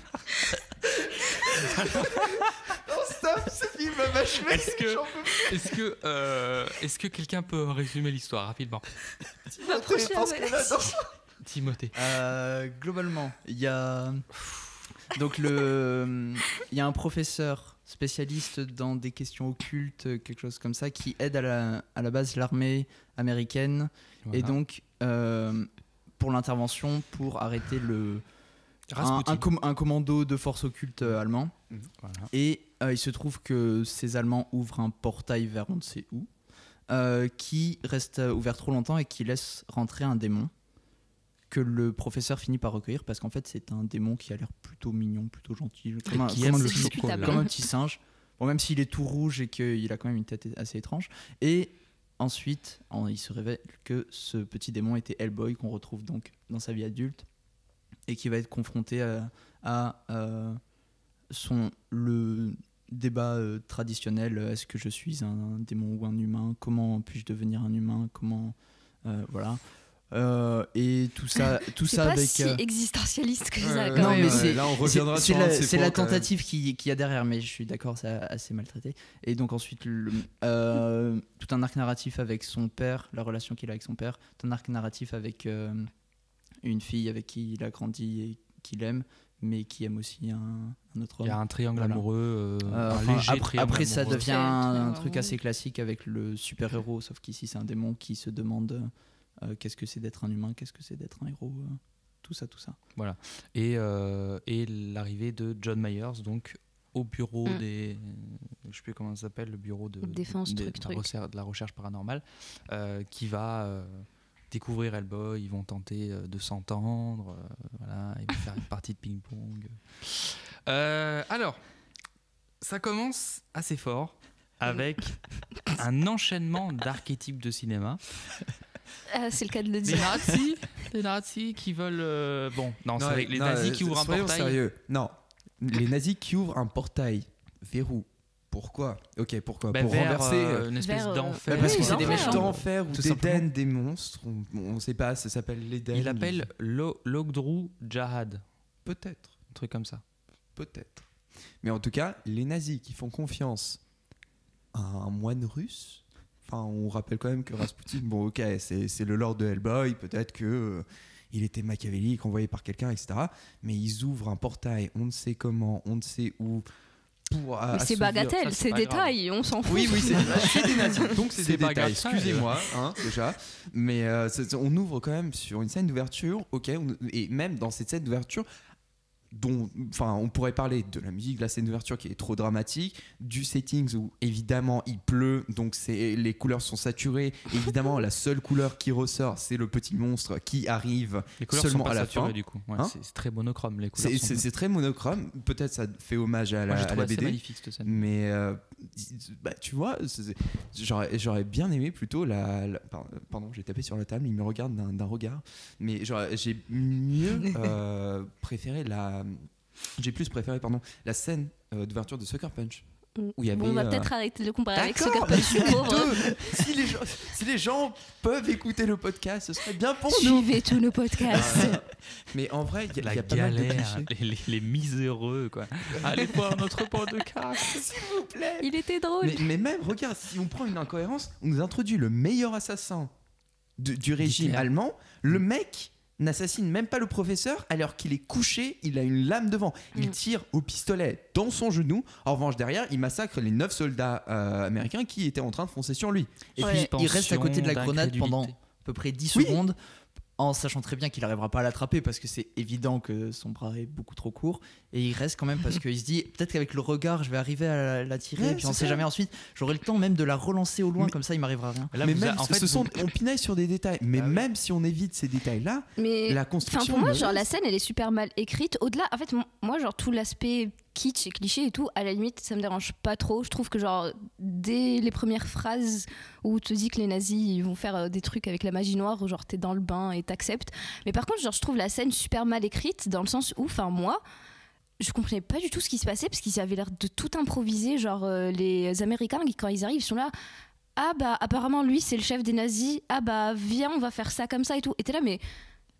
D: Non, stop, ce film va m'achever.
B: Est-ce que-
D: J'en peux plus.
B: Est-ce que quelqu'un peut résumer l'histoire rapidement?
D: Je pense que là, non.
B: Timothée.
E: Globalement, il y a donc il y a un professeur spécialiste dans des questions occultes, quelque chose comme ça, qui aide à la base l'armée américaine et
B: Voilà.
E: donc pour l'intervention pour arrêter
B: Rasputin.
E: un commando de force occulte allemand.
B: Voilà.
E: Et il se trouve que ces Allemands ouvrent un portail vers on ne sait où, qui reste ouvert trop longtemps et qui laisse rentrer un démon que le professeur finit par recueillir parce qu'en fait c'est un démon qui a l'air plutôt mignon, plutôt gentil, comme un,
B: Qui
E: comme
B: aime
E: un
B: le
E: petit-
C: discutable.
E: comme un petit singe. Bon, même s'il est tout rouge et qu'il a quand même une tête assez étrange. Et ensuite, il se révèle que ce petit démon était Hellboy qu'on retrouve donc dans sa vie adulte et qui va être confronté à le débat traditionnel, est-ce que je suis un démon ou un humain, comment puis-je devenir un humain, comment voilà. Et tout ça
C: C'est pas
E: avec
C: si existentialiste que ça.
D: Ouais,
C: quand
E: non,
C: même.
E: mais c'est-
D: là, on reviendra sur un de ces
E: c'est
D: points,
E: la
D: quand même.
E: tentative qu'il y a derrière, mais je suis d'accord, c'est assez maltraité. Et donc ensuite, tout un arc narratif avec son père, la relation qu'il a avec son père, tout un arc narratif avec une fille avec qui il a grandi et qu'il aime, mais qui aime aussi un autre
B: Il y a
E: homme.
B: un triangle
E: Voilà.
B: amoureux, un
E: Enfin,
B: léger triangle
E: après, ça
B: amoureux.
E: devient
C: C'est le
E: un
C: triangle
E: truc
C: amoureux.
E: assez classique avec le super-héros, sauf qu'ici, c'est un démon qui se demande qu'est-ce que c'est d'être un humain, qu'est-ce que c'est d'être un héros, tout ça.
B: Et l'arrivée de John Myers, donc au bureau des... Je sais plus comment ça s'appelle, le bureau de
C: Défense, truc.
B: de la recherche paranormale, qui va découvrir Hellboy, ils vont tenter de s'entendre, voilà, ils vont faire une partie de ping-pong. Alors, ça commence assez fort avec un enchaînement d'archétypes de cinéma.
C: C'est le cas de le
B: Les
C: dire.
B: nazis qui veulent... Bon, non, c'est
D: Non,
B: avec les
D: non,
B: nazis qui ouvrent un
D: soyons
B: portail.
D: sérieux. Non, les nazis qui ouvrent un portail vers où? Pourquoi? Ok, pourquoi?
B: Bah,
D: Pour
B: vers,
D: renverser.
B: une espèce
C: vers,
B: d'enfer.
D: Bah, parce
C: oui,
D: que c'est des
C: l'enfer.
D: méchants d'enfer ou
E: Tout
D: d'Éden,
E: simplement.
D: des monstres. On sait pas, ça s'appelle l'Éden.
B: Il appelle Logdru Jahad,
D: Peut-être,
B: un truc comme ça.
D: peut-être. Mais en tout cas, les nazis qui font confiance à un moine russe. Enfin, on rappelle quand même que Rasputin, bon, ok, c'est le lord de Hellboy. Peut-être que il était machiavélique, envoyé par quelqu'un, etc. Mais ils ouvrent un portail, on ne sait comment, on ne sait où. Pour
C: Mais c'est
D: assouvir-
C: bagatelle,
B: ça, c'est
C: c'est
B: pas
C: détail, on s'en fout.
D: Oui, c'est des nazis. Donc c'est
B: C'est
D: des
B: pas
D: détails.
B: grave, ça,
D: Excusez-moi, déjà. Mais on ouvre quand même sur une scène d'ouverture, ok. Et même dans cette scène d'ouverture, on pourrait parler de la musique de la scène d'ouverture qui est trop dramatique, du settings où évidemment il pleut, donc les couleurs sont saturées. Évidemment, la seule couleur qui ressort, c'est le petit monstre qui arrive
B: Les couleurs
D: seulement
B: sont pas
D: à la
B: saturées
D: fin.
B: du coup. Ouais,
D: Hein
B: c'est très monochrome les couleurs.
D: C'est très monochrome. Peut-être ça fait hommage à
B: Moi, j'ai
D: la
B: trouvé assez
D: BD.
B: magnifique cette scène.
D: Mais tu vois, j'aurais bien aimé plutôt pardon, j'ai tapé sur la table, il me regarde d'un regard. Mais j'ai mieux préféré j'ai plus préféré la scène d'ouverture de Sucker Punch. Où il y avait,
C: Bon, on va peut-être arrêter de le comparer avec
D: D'accord,
C: Sucker Punch, le pauvre.
D: si les gens peuvent écouter le podcast, ce serait bien pour nous.
C: Suivez tous nos podcasts.
D: Mais en vrai, il y
B: La
D: a pas mal de
B: galère,
D: clichés.
B: les miséreux quoi. Allez voir notre podcast.
D: S'il vous plaît.
C: Il était drôle.
D: Mais même, regarde, si on prend une incohérence, on nous introduit le meilleur assassin du régime
B: Hitler.
D: allemand. Le mec n'assassine même pas le professeur alors qu'il est couché, il a une lame devant. Il tire au pistolet dans son genou. En revanche, derrière, il massacre les 9 soldats américains qui étaient en train de foncer sur lui.
E: Et
C: Ouais.
E: puis il reste à côté de la grenade pendant à peu près 10
D: Oui.
E: secondes en sachant très bien qu'il n'arrivera pas à l'attraper parce que c'est évident que son bras est beaucoup trop court, et il reste quand même parce qu'il se dit peut-être qu'avec le regard je vais arriver à la tirer,
D: Ouais,
E: et puis on
D: c'est
E: sait
D: ça.
E: jamais, ensuite j'aurai le temps même de la relancer au loin,
D: Mais-
E: comme ça il m'arrivera rien.
B: Là,
D: mais
B: vous
D: même,
B: a- en fait,
D: on pinaille sur des détails, mais
E: Ah oui.
D: même si on évite ces détails-là,
C: Mais
D: la
C: enfin,
D: construction.
C: pour moi,
D: est
C: genre, la
D: mauvaise.
C: scène, elle est super mal écrite. Au-delà, en fait, moi, genre, tout l'aspect kitsch et cliché et tout, à la limite, ça me dérange pas trop. Je trouve que, genre, dès les premières phrases où tu te dis que les nazis ils vont faire des trucs avec la magie noire, où genre, t'es dans le bain et t'acceptes. Mais par contre, genre, je trouve la scène super mal écrite, dans le sens où, enfin, moi, je comprenais pas du tout ce qui se passait, parce qu'ils avaient l'air de tout improviser. Genre, les Américains, quand ils arrivent, ils sont là. Ah bah apparemment lui c'est le chef des nazis, ah bah viens on va faire ça comme ça et tout. Et t'es là mais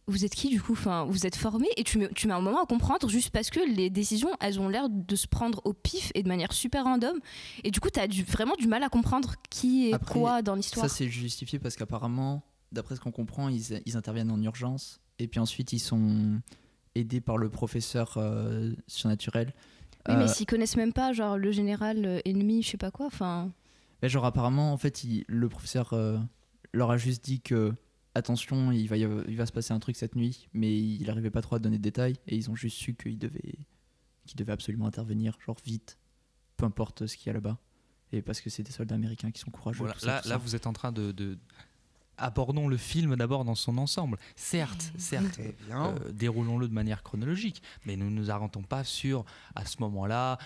C: vous êtes qui du coup, enfin, vous êtes formé et tu mets un moment à comprendre juste parce que les décisions elles ont l'air de se prendre au pif et de manière super random et du coup t'as vraiment du mal à comprendre qui est
E: Après,
C: quoi dans l'histoire.
E: Ça c'est justifié parce qu'apparemment, d'après ce qu'on comprend, ils interviennent en urgence, et puis ensuite ils sont aidés par le professeur surnaturel.
C: Oui mais s'ils connaissent même pas genre le général ennemi je sais pas quoi, enfin...
E: Mais genre apparemment en fait le professeur leur a juste dit que attention il va se passer un truc cette nuit, mais il n'arrivait pas trop à donner de détails, et ils ont juste su qu'ils devaient absolument intervenir genre vite, peu importe ce qu'il y a là-bas, et parce que c'est des soldats américains qui sont courageux.
B: Voilà,
E: tout ça,
B: là,
E: tout
B: là,
E: ça.
B: vous êtes en train de abordons le film d'abord dans son ensemble. Certes,
D: Très bien.
B: déroulons-le de manière chronologique, mais nous ne nous arrêtons pas sur à ce moment-là,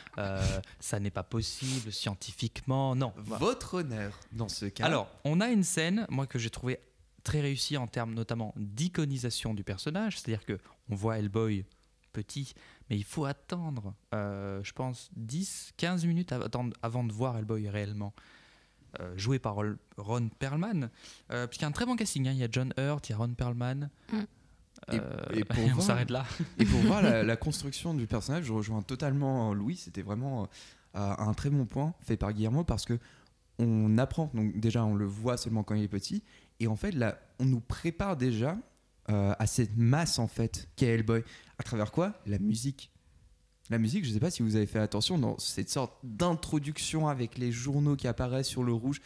B: ça n'est pas possible scientifiquement. Non. Voilà.
D: Votre honneur dans ce cas.
B: Alors, on a une scène, moi que j'ai trouvé très réussie en termes notamment d'iconisation du personnage, c'est-à-dire que on voit Hellboy petit, mais il faut attendre, je pense, 10-15 minutes avant de voir Hellboy réellement. Joué par Ron Perlman, puisqu'il y a un très bon casting, hein. Il y a John Hurt, il y a Ron Perlman.
D: Et pour
B: on
D: voir-
B: s'arrête là.
D: Et pour voir la construction du personnage, je rejoins totalement Louis. C'était vraiment un très bon point fait par Guillermo, parce que on apprend. Donc déjà, on le voit seulement quand il est petit, et en fait là, on nous prépare déjà à cette masse en fait qu'est Hellboy. À travers quoi? La musique. La musique, je ne sais pas si vous avez fait attention dans cette sorte d'introduction avec les journaux qui apparaissent sur le rouge.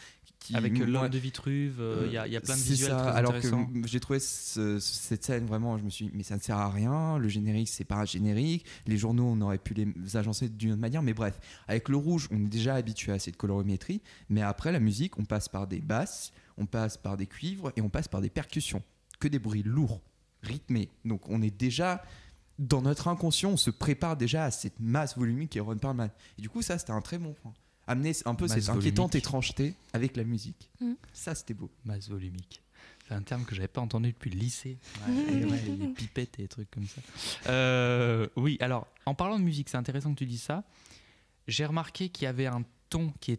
B: Avec
D: moi,
B: l'homme de Vitruve, il y a plein de
D: c'est
B: visuels
D: ça,
B: très
D: alors
B: intéressants.
D: que j'ai trouvé cette scène vraiment, je me suis dit, mais ça ne sert à rien, le générique c'est pas un générique, les journaux on aurait pu les agencer d'une autre manière, mais bref, avec le rouge on est déjà habitué à cette colorimétrie, mais après la musique on passe par des basses, on passe par des cuivres et on passe par des percussions, que des bruits lourds, rythmés, donc on est déjà... Dans notre inconscient, on se prépare déjà à cette masse volumique qui est Ron Perlman. Et du coup, ça, c'était un très bon point. Amener un peu
B: Masse
D: cette inquiétante
B: volumique.
D: étrangeté avec la musique.
C: Mm.
D: Ça, c'était beau.
B: Masse volumique. C'est un terme que j'avais pas entendu depuis le lycée. Les pipettes et des trucs comme ça. Oui, alors, en parlant de musique, c'est intéressant que tu dises ça. J'ai remarqué qu'il y avait un ton qui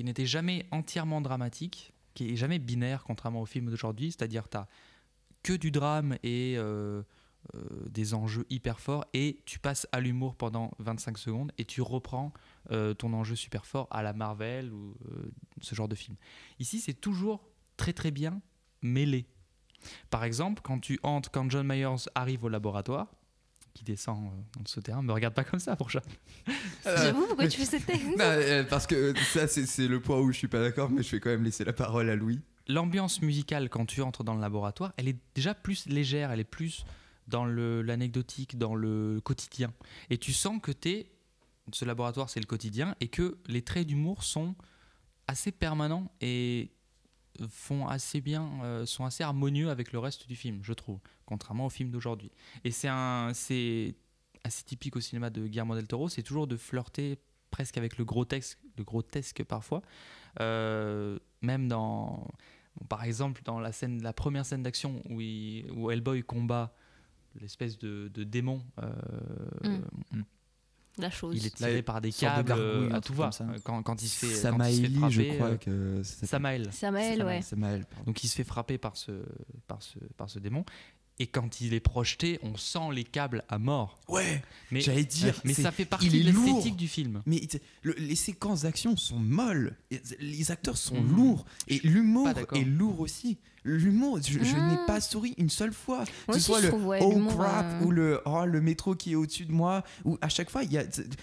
B: n'était jamais entièrement dramatique, qui est jamais binaire, contrairement au film d'aujourd'hui. C'est-à-dire, tu as que du drame et des enjeux hyper forts, et tu passes à l'humour pendant 25 secondes et tu reprends ton enjeu super fort à la Marvel ou ce genre de film. Ici, c'est toujours très très bien mêlé. Par exemple, quand John Myers arrive au laboratoire, qui descend dans ce terrain, me regarde pas comme ça, pour ça.
C: J'avoue, pourquoi tu fais cette tête?
D: Parce que ça, c'est le point où je suis pas d'accord, mais je vais quand même laisser la parole à Louis.
B: L'ambiance musicale, quand tu entres dans le laboratoire, elle est déjà plus légère, elle est plus dans l'anecdotique, dans le quotidien. Et tu sens que ce laboratoire, c'est le quotidien, et que les traits d'humour sont assez permanents et font assez bien, sont assez harmonieux avec le reste du film, je trouve, contrairement au film d'aujourd'hui. Et c'est assez typique au cinéma de Guillermo del Toro, c'est toujours de flirter presque avec le grotesque parfois. Même par exemple, dans la première scène d'action où Hellboy combat l'espèce de démon,
C: La chose.
B: il est tiré par des
E: sorte de
B: câbles
E: gargouille, un
B: à tout
E: truc
B: va.
E: comme ça.
B: Quand il se fait
D: Samaeli,
B: frapper,
D: je crois que ça s'appelle.
B: Samael.
C: ouais.
D: Samael, pardon.
B: Donc il se fait frapper par ce démon. Et quand il est projeté, on sent les câbles à mort.
D: Ouais,
B: Mais,
D: j'allais dire.
B: mais
D: c'est-
B: ça fait partie
D: il est
B: de
D: lourd.
B: l'esthétique du film.
D: Mais les séquences d'action sont molles. Les acteurs sont
B: Mhm.
D: lourds. Et l'humour
B: pas d'accord.
D: est lourd aussi. L'humour, je
C: Ah.
D: n'ai pas souri une seule fois.
C: Moi
D: Que ce
C: aussi,
D: soit
C: je
D: le
C: trouve, ouais,
D: oh
C: l'humour,
D: crap ou le métro qui est au-dessus de moi. Ou à chaque fois,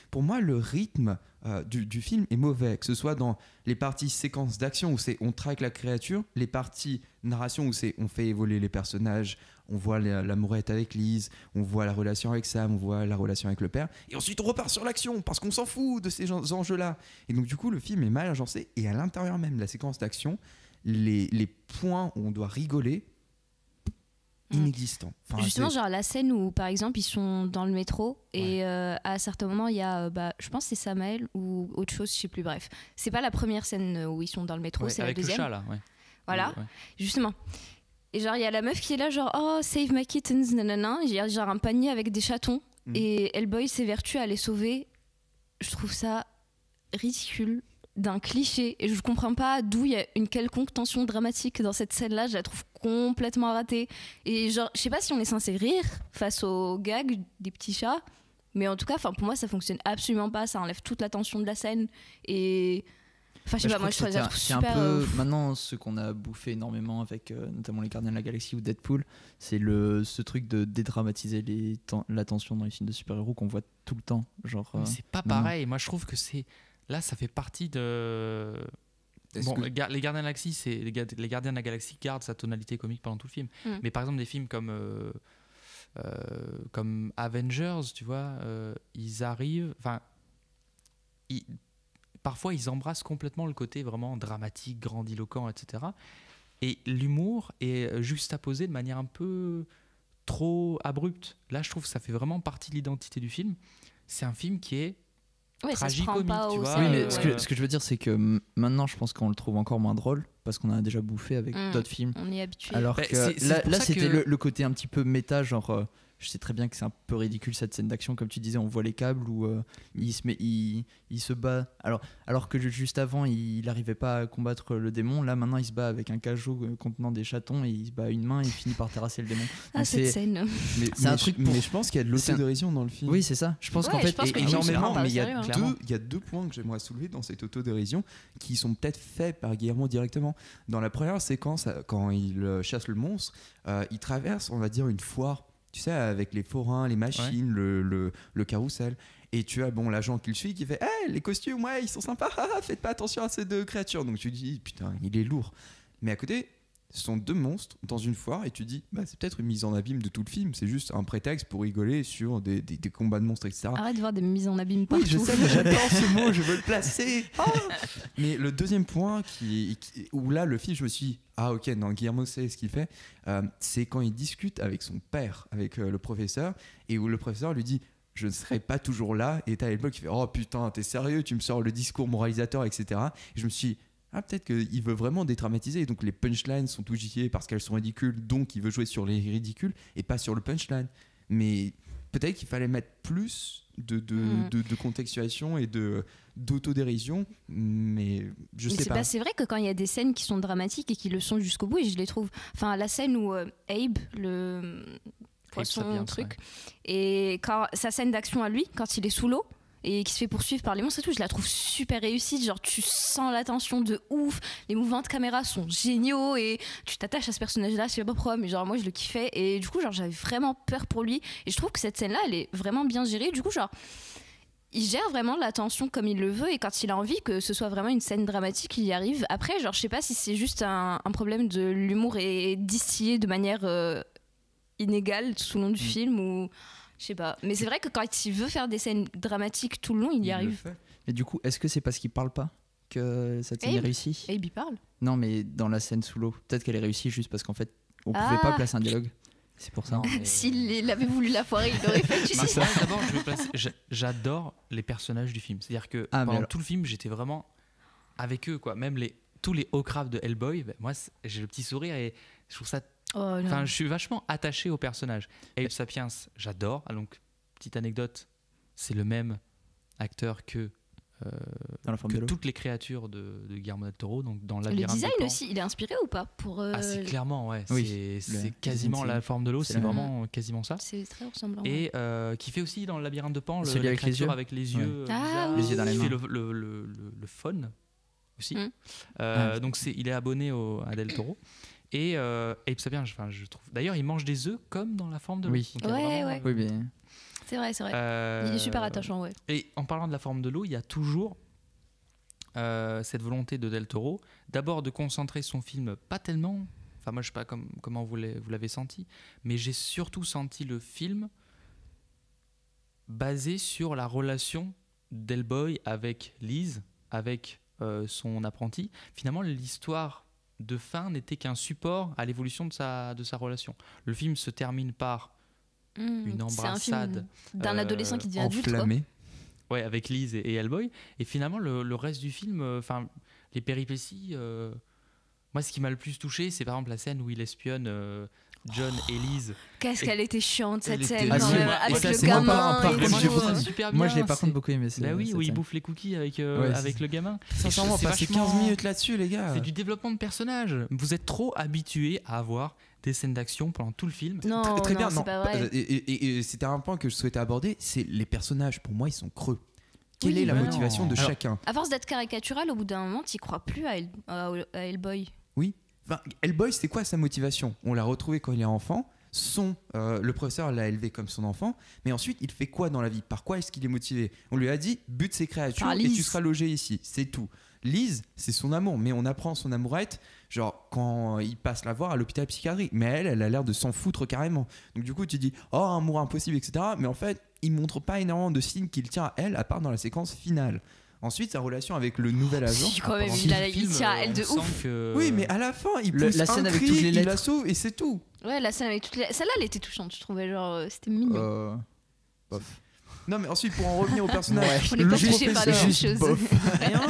D: pour moi, le rythme du film est mauvais, que ce soit dans les parties séquences d'action où on traque la créature, les parties narration où on fait évoluer les personnages, on voit l'amourette avec Lise, on voit la relation avec Sam, on voit la relation avec le père, et ensuite on repart sur l'action parce qu'on s'en fout de ces enjeux-là. Et donc du coup le film est mal agencé, et à l'intérieur même de la séquence d'action, les points où on doit rigoler, inexistants. Enfin,
C: justement, genre la scène où par exemple ils sont dans le métro et à un certain moment il y a je pense que c'est Samael ou autre chose, je sais plus, bref, c'est pas la première scène où ils sont dans le métro, c'est la deuxième
B: avec le chat là,
C: voilà, justement. Et genre il y a la meuf qui est là genre oh save my kittens nanana, il y a genre un panier avec des chatons et Hellboy s'évertue à les sauver. Je trouve ça ridicule, d'un cliché, et je comprends pas d'où il y a une quelconque tension dramatique dans cette scène là. Je la trouve complètement ratée, et genre je sais pas si on est censé rire face aux gags des petits chats, mais en tout cas pour moi ça fonctionne absolument pas, ça enlève toute la tension de la scène. Et enfin je sais pas, moi je trouve ça
E: c'est
C: super
E: un peu maintenant ce qu'on a bouffé énormément avec notamment les Gardiens de la Galaxie ou Deadpool, c'est ce truc de dédramatiser la tension dans les films de super-héros qu'on voit tout le temps, genre
B: c'est pas pareil. Moi je trouve que là ça fait partie de les Gardiens de la Galaxie, les Gardiens de la Galaxie gardent sa tonalité comique pendant tout le film, mais par exemple des films comme Avengers, tu vois, ils arrivent, parfois ils embrassent complètement le côté vraiment dramatique, grandiloquent, etc. Et l'humour est juxtaposé de manière un peu trop abrupte. Là, je trouve que ça fait vraiment partie de l'identité du film. C'est un film qui est tragicomique, tu vois.
E: Oui, mais ce que je veux dire, c'est que maintenant, je pense qu'on le trouve encore moins drôle parce qu'on a déjà bouffé avec d'autres films.
C: On est habitué.
E: Alors que là c'était le côté un petit peu méta, genre. Je sais très bien que c'est un peu ridicule cette scène d'action, comme tu disais, on voit les câbles où il se bat. Alors que juste avant, il n'arrivait pas à combattre le démon. Là, maintenant, il se bat avec un cajot contenant des chatons et il se bat à une main et il finit par terrasser le démon.
C: Donc cette scène.
E: C'est un truc.
D: Mais je pense qu'il y a de l'autodérision dans le film.
E: Oui, c'est ça. Je pense qu'en fait,
D: énormément. Mais il y a deux points que j'aimerais soulever dans cette autodérision qui sont peut-être faits par Guillermo directement. Dans la première séquence, quand il chasse le monstre, il traverse, on va dire, une foire. Tu sais, avec les forains, les machines, le carrousel. Et tu as l'agent qui le suit qui fait hey, les costumes, ouais, ils sont sympas, faites pas attention à ces deux créatures. Donc tu dis putain, il est lourd. Mais à côté, ce sont deux monstres dans une foire, et tu dis c'est peut-être une mise en abîme de tout le film, c'est juste un prétexte pour rigoler sur des combats de monstres, etc.
C: Arrête de voir des mises en abîme partout.
D: Oui, je sais, mais j'adore ce mot, je veux le placer. Mais le deuxième point où là le film, je me suis dit ok, non, Guillermo sait ce qu'il fait, c'est quand il discute avec son père, avec le professeur, et où le professeur lui dit je ne serai pas toujours là, et t'as Hellboy qui fait oh putain, t'es sérieux, tu me sors le discours moralisateur, etc. Et je me suis dit peut-être qu'il veut vraiment dédramatiser, et donc les punchlines sont oubliées parce qu'elles sont ridicules, donc il veut jouer sur les ridicules et pas sur le punchline. Mais peut-être qu'il fallait mettre plus de contextualisation et d'autodérision, mais je sais pas.
C: C'est vrai que quand il y a des scènes qui sont dramatiques et qui le sont jusqu'au bout, et je les trouve. Enfin, la scène où Abe, le poisson truc, et quand sa scène d'action à lui, quand il est sous l'eau et qui se fait poursuivre par les monstres et tout, je la trouve super réussie. Genre tu sens la tension de ouf, les mouvements de caméra sont géniaux et tu t'attaches à ce personnage là, je sais pas pourquoi, mais genre moi je le kiffais, et du coup genre j'avais vraiment peur pour lui, et je trouve que cette scène là elle est vraiment bien gérée. Du coup genre il gère vraiment la tension comme il le veut, et quand il a envie que ce soit vraiment une scène dramatique, il y arrive. Après genre je sais pas si c'est juste un problème de l'humour et distillé de manière inégale tout le long du film, ou je sais pas, mais c'est vrai que quand il veut faire des scènes dramatiques tout le long, il y arrive.
E: Et du coup, est-ce que c'est parce qu'il parle pas que cette scène est réussie?
C: Abe il parle.
E: Non, mais dans la scène sous l'eau, peut-être qu'elle est réussie juste parce qu'en fait, on pouvait pas placer un dialogue. C'est pour ça.
C: S'il avait voulu la foirer, il l'aurait fait. Tu sais.
B: D'abord, j'adore les personnages du film. C'est-à-dire que pendant tout le film, j'étais vraiment avec eux, quoi. Même tous les Hawcraft de Hellboy, moi, j'ai le petit sourire et je trouve ça. Je suis vachement attaché au personnage. Abe Sapiens, j'adore. Donc, petite anecdote, c'est le même acteur que toutes les créatures de Guillermo del Toro, donc dans
C: le design aussi, il est inspiré ou pas pour
B: c'est clairement, ouais.
E: Oui,
B: c'est quasiment la forme de l'eau, c'est vraiment quasiment ça.
C: C'est très ressemblant.
B: Et qui fait aussi dans le labyrinthe de Pan,
E: la créature
B: avec les yeux,
E: les yeux dans les mains.
B: Qui fait le faune aussi. Donc il est abonné à Del Toro. Et Abe Sapiens, je trouve. D'ailleurs, il mange des œufs comme dans la forme de l'eau.
E: Oui.
C: Ouais.
E: Oui, mais
C: C'est vrai. Il est super attachant, ouais.
B: Et en parlant de la forme de l'eau, il y a toujours cette volonté de Del Toro, d'abord de concentrer son film, pas tellement, enfin moi je sais pas comment vous l'avez senti, mais j'ai surtout senti le film basé sur la relation d'Hellboy avec Liz, avec son apprenti. Finalement, l'histoire de fin n'était qu'un support à l'évolution de sa relation. Le film se termine par une
C: C'est un
B: embrassade
C: film d'un adolescent qui devient adulte, quoi.
D: Enflammé.
B: ouais, avec Liz et Hellboy. Et finalement, le reste du film, les péripéties, moi, ce qui m'a le plus touché, c'est par exemple la scène où il espionne John et Liz.
C: Qu'est-ce qu'elle était chiante cette
D: Elle était
C: scène
D: nulle.
C: quand même,
D: Ah,
C: avec
D: ça,
C: le
D: c'est moi,
C: gamin
D: par
C: et
D: contre,
C: tout.
D: j'ai
B: trouve ça super bien.
E: Moi, je l'ai par
B: c'est-
E: contre beaucoup aimé.
B: Bah oui,
E: cette
B: où il
E: scène.
B: bouffe les cookies avec
E: c'est
B: le gamin.
D: Sincèrement,
B: C'est
D: passer
B: vachement-
D: 15 minutes là-dessus, les gars.
B: C'est du développement de personnage. Vous êtes trop habitués à avoir des scènes d'action pendant tout le film.
C: Non,
D: Très bien,
C: non,
D: non.
C: c'est pas vrai.
D: Et c'était un point que je souhaitais aborder, c'est les personnages. Pour moi, ils sont creux. Quelle
C: Oui,
D: est la
B: bah
D: motivation
B: non.
D: de
E: Alors,
D: chacun?
C: À force d'être caricatural, au bout d'un moment, t'y crois plus à Hellboy.
D: Oui. Enfin, Hellboy, c'est quoi sa motivation? On l'a retrouvé quand il est enfant. Le professeur l'a élevé comme son enfant, mais ensuite il fait quoi dans la vie? Par quoi est-ce qu'il est motivé? On lui a dit bute ces créatures
C: Par
D: et
C: Liz.
D: tu seras logé ici, c'est tout. Liz, c'est son amour, mais on apprend son amourette genre quand il passe la voir à l'hôpital psychiatrique, mais elle a l'air de s'en foutre carrément. Donc du coup tu dis oh, un amour impossible, etc. Mais en fait il montre pas énormément de signes qu'il tient à elle, à part dans la séquence finale. Ensuite, sa relation avec le nouvel agent.
C: Si, quand même,
B: Pendant
C: il
B: tout le
C: il
B: film,
C: tient à elle de
B: on sent
C: ouf.
B: que-
D: Oui, mais à la fin, il
E: Le-
D: pousse
E: la
D: un
E: scène avec
D: cri,
E: toutes les
D: il
E: lettres.
D: la sauve et c'est tout.
C: Ouais, la scène avec toutes les. Celle-là, elle était touchante, je trouvais. Genre, c'était mignon.
E: Bof.
D: Non, mais ensuite, pour en revenir au personnage,
C: On n'est
D: le
C: pas touché par la
D: professeur,
C: même
D: juste
C: chose.
D: bof. Rien.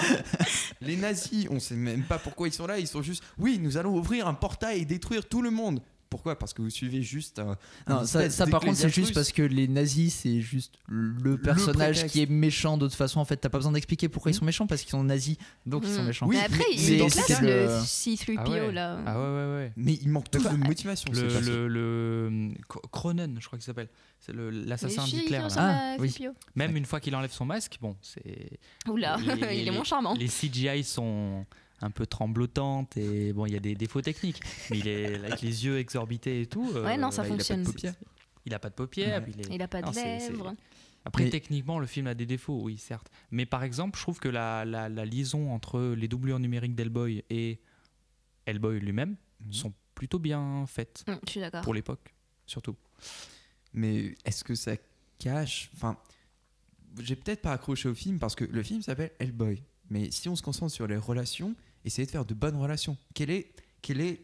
D: Les nazis, on sait même pas pourquoi ils sont là. Ils sont juste, oui, nous allons ouvrir un portail et détruire tout le monde. Pourquoi? Parce que vous suivez juste un.
E: Non, ça par contre, c'est juste parce que les nazis, c'est juste le personnage
D: prétexte.
E: qui est méchant de toute façon. En fait, t'as pas besoin d'expliquer pourquoi ils sont méchants parce qu'ils sont nazis, donc ils sont méchants.
D: Oui,
C: mais après,
D: mais
C: il
D: dans
C: est
D: ce
C: classe
D: cas,
C: le
E: le-
C: C3PO
B: Ah ouais.
C: là.
B: Ah ouais.
D: Mais il manque tous de motivation. ce perso.
B: Le Cronen, je crois qu'il s'appelle. C'est l'assassin
C: Les filles
B: d'Hitler.
C: qui
B: là.
C: ressemblent
E: Ah,
C: à
E: oui.
C: C3PO.
B: Même une fois qu'il enlève son masque, bon, c'est.
C: Oula, il est moins charmant.
B: Les CGI sont un peu tremblotantes et bon, il y a des défauts techniques. Mais il est avec les yeux exorbités et tout.
C: Ouais, non, ça
D: il a pas de
C: fonctionne.
D: paupières.
B: Il a pas de paupières.
E: Ouais.
B: puis
C: Il a pas de
B: Non, c'est-
C: lèvres.
B: Après,
E: Mais-
B: techniquement, le film a des défauts, oui, certes. Mais par exemple, je trouve que la liaison entre les doublures numériques d'Hellboy et Hellboy lui-même sont plutôt bien faites
C: Je suis d'accord.
B: pour l'époque, surtout.
D: Mais est-ce que ça cache. Enfin, j'ai peut-être pas accroché au film parce que le film s'appelle Hellboy. Mais si on se concentre sur les relations, essayez de faire de bonnes relations. Quelle est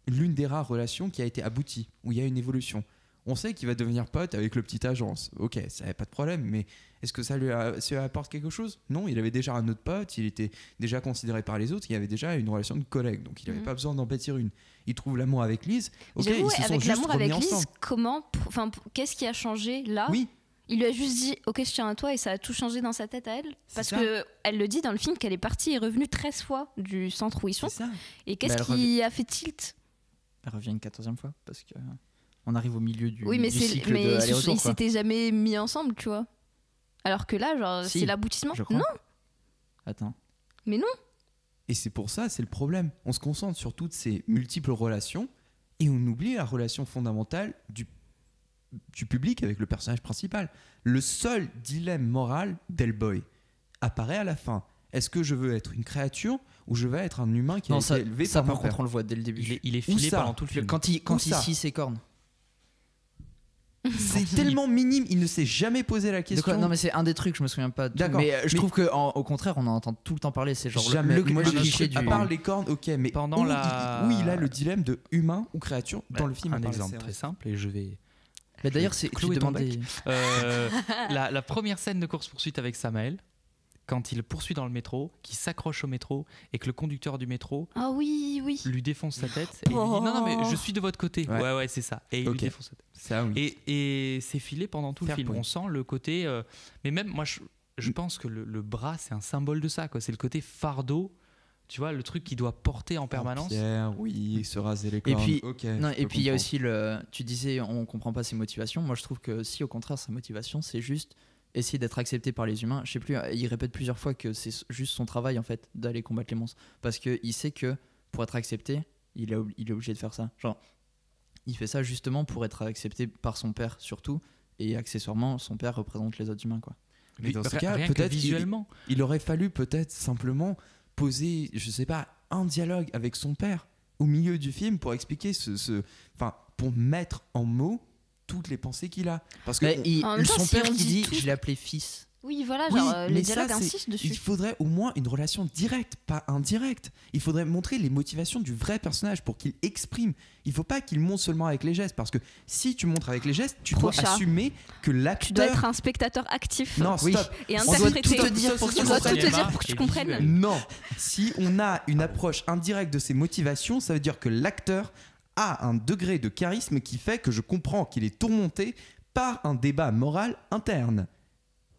D: l'une des rares relations qui a été aboutie, où il y a une évolution? On sait qu'il va devenir pote avec le petit agence. Ok, ça n'avait pas de problème, mais est-ce que ça lui apporte quelque chose? Non, il avait déjà un autre pote, il était déjà considéré par les autres, il avait déjà une relation de collègue, donc il n'avait pas besoin d'en bâtir une. Il trouve l'amour avec Liz. Ok,
C: J'avoue, ouais,
D: ils se sont
C: avec
D: juste
C: l'amour
D: remis
C: avec Liz,
D: ensemble.
C: qu'est-ce qui a changé là?
D: Oui,
C: Il lui a juste dit ok, je tiens à toi et ça a tout changé dans sa tête à elle.
D: C'est
C: Parce
D: ça.
C: que elle le dit dans le film qu'elle est partie et revenue 13 fois du centre où ils
D: c'est
C: sont.
D: ça.
C: Et qu'est-ce
E: Bah,
C: qui a fait tilt?
E: Elle revient une 14e fois parce que on arrive au milieu du,
C: Oui, mais
E: du cycle de
C: ils
E: aller-retour. quoi.
C: s'étaient jamais mis ensemble, tu vois. Alors que là, genre,
E: Si,
C: c'est l'aboutissement.
E: je crois.
C: Non,
E: Attends.
C: mais non.
D: Et c'est pour ça, c'est le problème. On se concentre sur toutes ces multiples relations et on oublie la relation fondamentale du public avec le personnage principal. Le seul dilemme moral d'Hellboy apparaît à la fin. Est-ce que je veux être une créature ou je veux être un humain qui a
E: Non,
D: été
E: ça,
D: élevé
E: ça
D: par
E: par
D: mon
E: contre,
D: père?
E: on le voit dès le début.
B: Il est
D: Où
B: filé
D: ça
B: pendant tout le film.
E: Quand il
D: Où ça
E: scie ses cornes.
D: C'est tellement minime, il ne s'est jamais posé la
E: De
D: question.
E: quoi Non, mais c'est un des trucs, je me souviens pas.
D: D'accord,
E: Mais je
D: mais-
E: trouve que au contraire, on en entend tout le temps parler. C'est genre
D: Jamais. Moi,
E: le
D: j'ai-
E: cliché du.
D: à part les cornes, ok, mais
B: Pendant
D: où,
B: la-
D: où il a le dilemme de humain ou créature dans le film. à
B: Un
D: part la
B: exemple
D: séance.
B: très simple et je vais.
E: Mais d'ailleurs, c'est
B: Chloé
E: tu demandais.
B: La première scène de course-poursuite avec Samael, quand il poursuit dans le métro, qui s'accroche au métro et que le conducteur du métro
C: Ah oui, oui.
B: lui défonce sa tête et il lui dit non, mais je suis de votre côté.
D: Ouais.
B: Ouais, c'est ça. Et il
D: Ok.
B: lui défonce sa tête.
D: Ça, oui.
B: Et c'est filé pendant tout le
D: Fair
B: film.
D: point.
B: On sent le côté. Mais même moi, je pense que le bras, c'est un symbole de ça. C'est le côté fardeau. Tu vois, le truc qu'il doit porter en permanence.
D: Pierre, oui, se raser les
E: Et
D: cornes.
E: puis,
D: ok,
E: non,
D: je
E: et
D: peux
E: puis il y a
D: comprendre.
E: aussi le. Tu disais, on comprend pas ses motivations. Moi, je trouve que si au contraire, sa motivation, c'est juste essayer d'être accepté par les humains. Je sais plus, il répète plusieurs fois que c'est juste son travail en fait d'aller combattre les monstres. Parce qu'il sait que pour être accepté, il est obligé de faire ça. Genre, il fait ça justement pour être accepté par son père surtout. et accessoirement son père représente les autres humains quoi.
D: Mais dans ce cas,
B: rien que
D: peut-être
B: visuellement.
D: il aurait fallu peut-être simplement poser, je sais pas, un dialogue avec son père au milieu du film pour expliquer enfin, pour mettre en mots toutes les pensées qu'il a. Parce que
C: En même temps,
E: son
C: si
E: père
C: on
E: qui
C: dit
E: dit
C: tout-
E: je l'ai appelé fils.
C: Oui, voilà,
D: Oui,
C: genre
D: mais
C: les
D: ça,
C: dialogues
D: c'est-
C: insistent
D: il
C: dessus.
D: faudrait au moins une relation directe, pas indirecte. Il faudrait montrer les motivations du vrai personnage pour qu'il exprime. Il faut pas qu'il montre seulement avec les gestes, parce que si tu montres avec les gestes, tu dois
C: Procha.
D: assumer que
C: Tu dois
D: l'acteur.
C: être un spectateur actif
D: Non,
E: Oui.
D: stop.
C: et
D: On doit
C: interpréter.
D: tout te dire pour que
C: Tu
D: tu
C: dois tout te
D: comprennes.
C: dire pour que tu
B: Et
C: comprennes.
B: visuel.
D: Non, si on a une approche indirecte de ses motivations, ça veut dire que l'acteur a un degré de charisme qui fait que je comprends qu'il est tourmenté par un débat moral interne.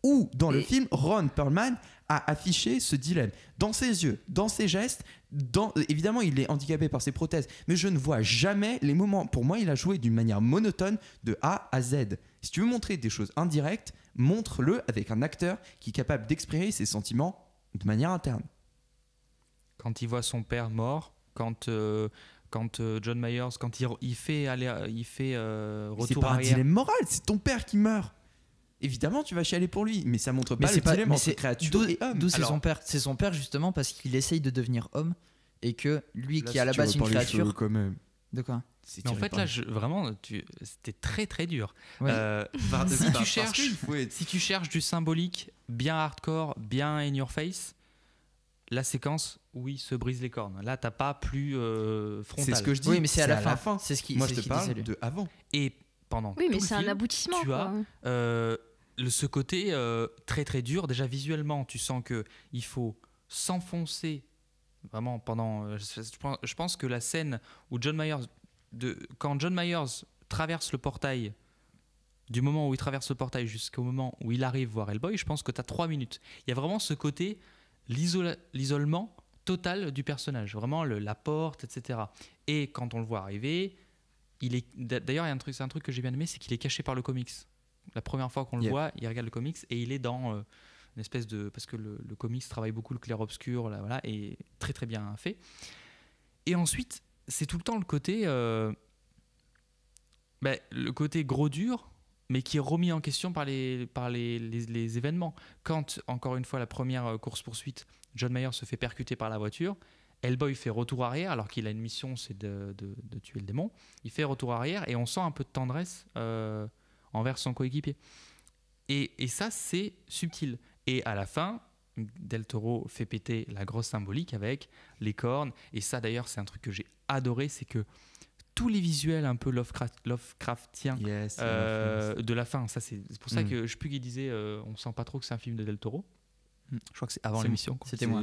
D: Ou dans le
C: Et-
D: film, Ron Perlman a affiché ce dilemme. Dans ses yeux, dans ses gestes, évidemment il est handicapé par ses prothèses, mais je ne vois jamais les moments. Pour moi, il a joué d'une manière monotone de A à Z. Si tu veux montrer des choses indirectes, montre-le avec un acteur qui est capable d'exprimer ses sentiments de manière interne.
B: Quand il voit son père mort, quand John Myers, quand il fait
D: C'est
B: retour
D: pas un
B: arrière.
D: dilemme moral, c'est ton père qui meurt. Évidemment, tu vas chialer pour lui, mais ça montre pas le dilemme entre créature et homme.
E: D'où c'est
B: Alors-
E: son père. C'est son père justement parce qu'il essaye de devenir homme et que lui
D: Là,
E: qui est à la
D: si tu
E: base une
D: repars les cheveux,
E: créature.
D: quand même.
E: De quoi?
D: C'est
B: Mais en
D: tiré
B: fait,
D: par
B: là,
D: les
B: vraiment, c'était très très dur.
E: Ouais.
B: Si tu
D: parce
B: cherches,
D: qu'il faut être-
B: si tu cherches du symbolique, bien hardcore, bien in your face, la séquence où il se brise les cornes. Là, t'as pas plus frontal.
D: C'est ce que je dis.
E: Oui, mais c'est à la fin. C'est ce qui.
D: Moi,
E: c'est
D: je
E: ce
D: te
E: qu'il disait,
D: parle
E: lui.
D: de avant.
B: Et pendant
C: Oui, mais
B: tout le
C: c'est un
B: film,
C: aboutissement.
B: tu
C: quoi.
B: as ce côté très très dur. Déjà visuellement, tu sens que il faut s'enfoncer vraiment pendant. Je pense que la scène où quand John Myers traverse le portail, du moment où il traverse le portail jusqu'au moment où il arrive voir Hellboy, je pense que tu as 3 minutes. Il y a vraiment ce côté, l'isolement total du personnage, vraiment la porte, etc. Et quand on le voit arriver, d'ailleurs, c'est un truc que j'ai bien aimé, c'est qu'il est caché par le comics. La première fois qu'on le voit, il regarde le comics et il est dans une espèce de... Parce que le comics travaille beaucoup le clair-obscur, là, voilà, et très très bien fait. Et ensuite, c'est tout le temps le côté... le côté gros dur, mais qui est remis en question par les événements. Quand, encore une fois, la première course-poursuite, John Myers se fait percuter par la voiture, Hellboy fait retour arrière, alors qu'il a une mission, c'est de tuer le démon. Il fait retour arrière et on sent un peu de tendresse envers son coéquipier. Et ça, c'est subtil. Et à la fin, Del Toro fait péter la grosse symbolique avec les cornes. Et ça, d'ailleurs, c'est un truc que j'ai adoré, c'est que tous les visuels un peu Lovecraftiens
D: Yes,
B: de la fin, ça c'est pour ça
D: Mm.
B: que je sais plus qui disait on sent pas trop que c'est un film de Del Toro. Je crois que c'est avant
E: C'est-
B: l'émission, quoi.
E: C'était moi.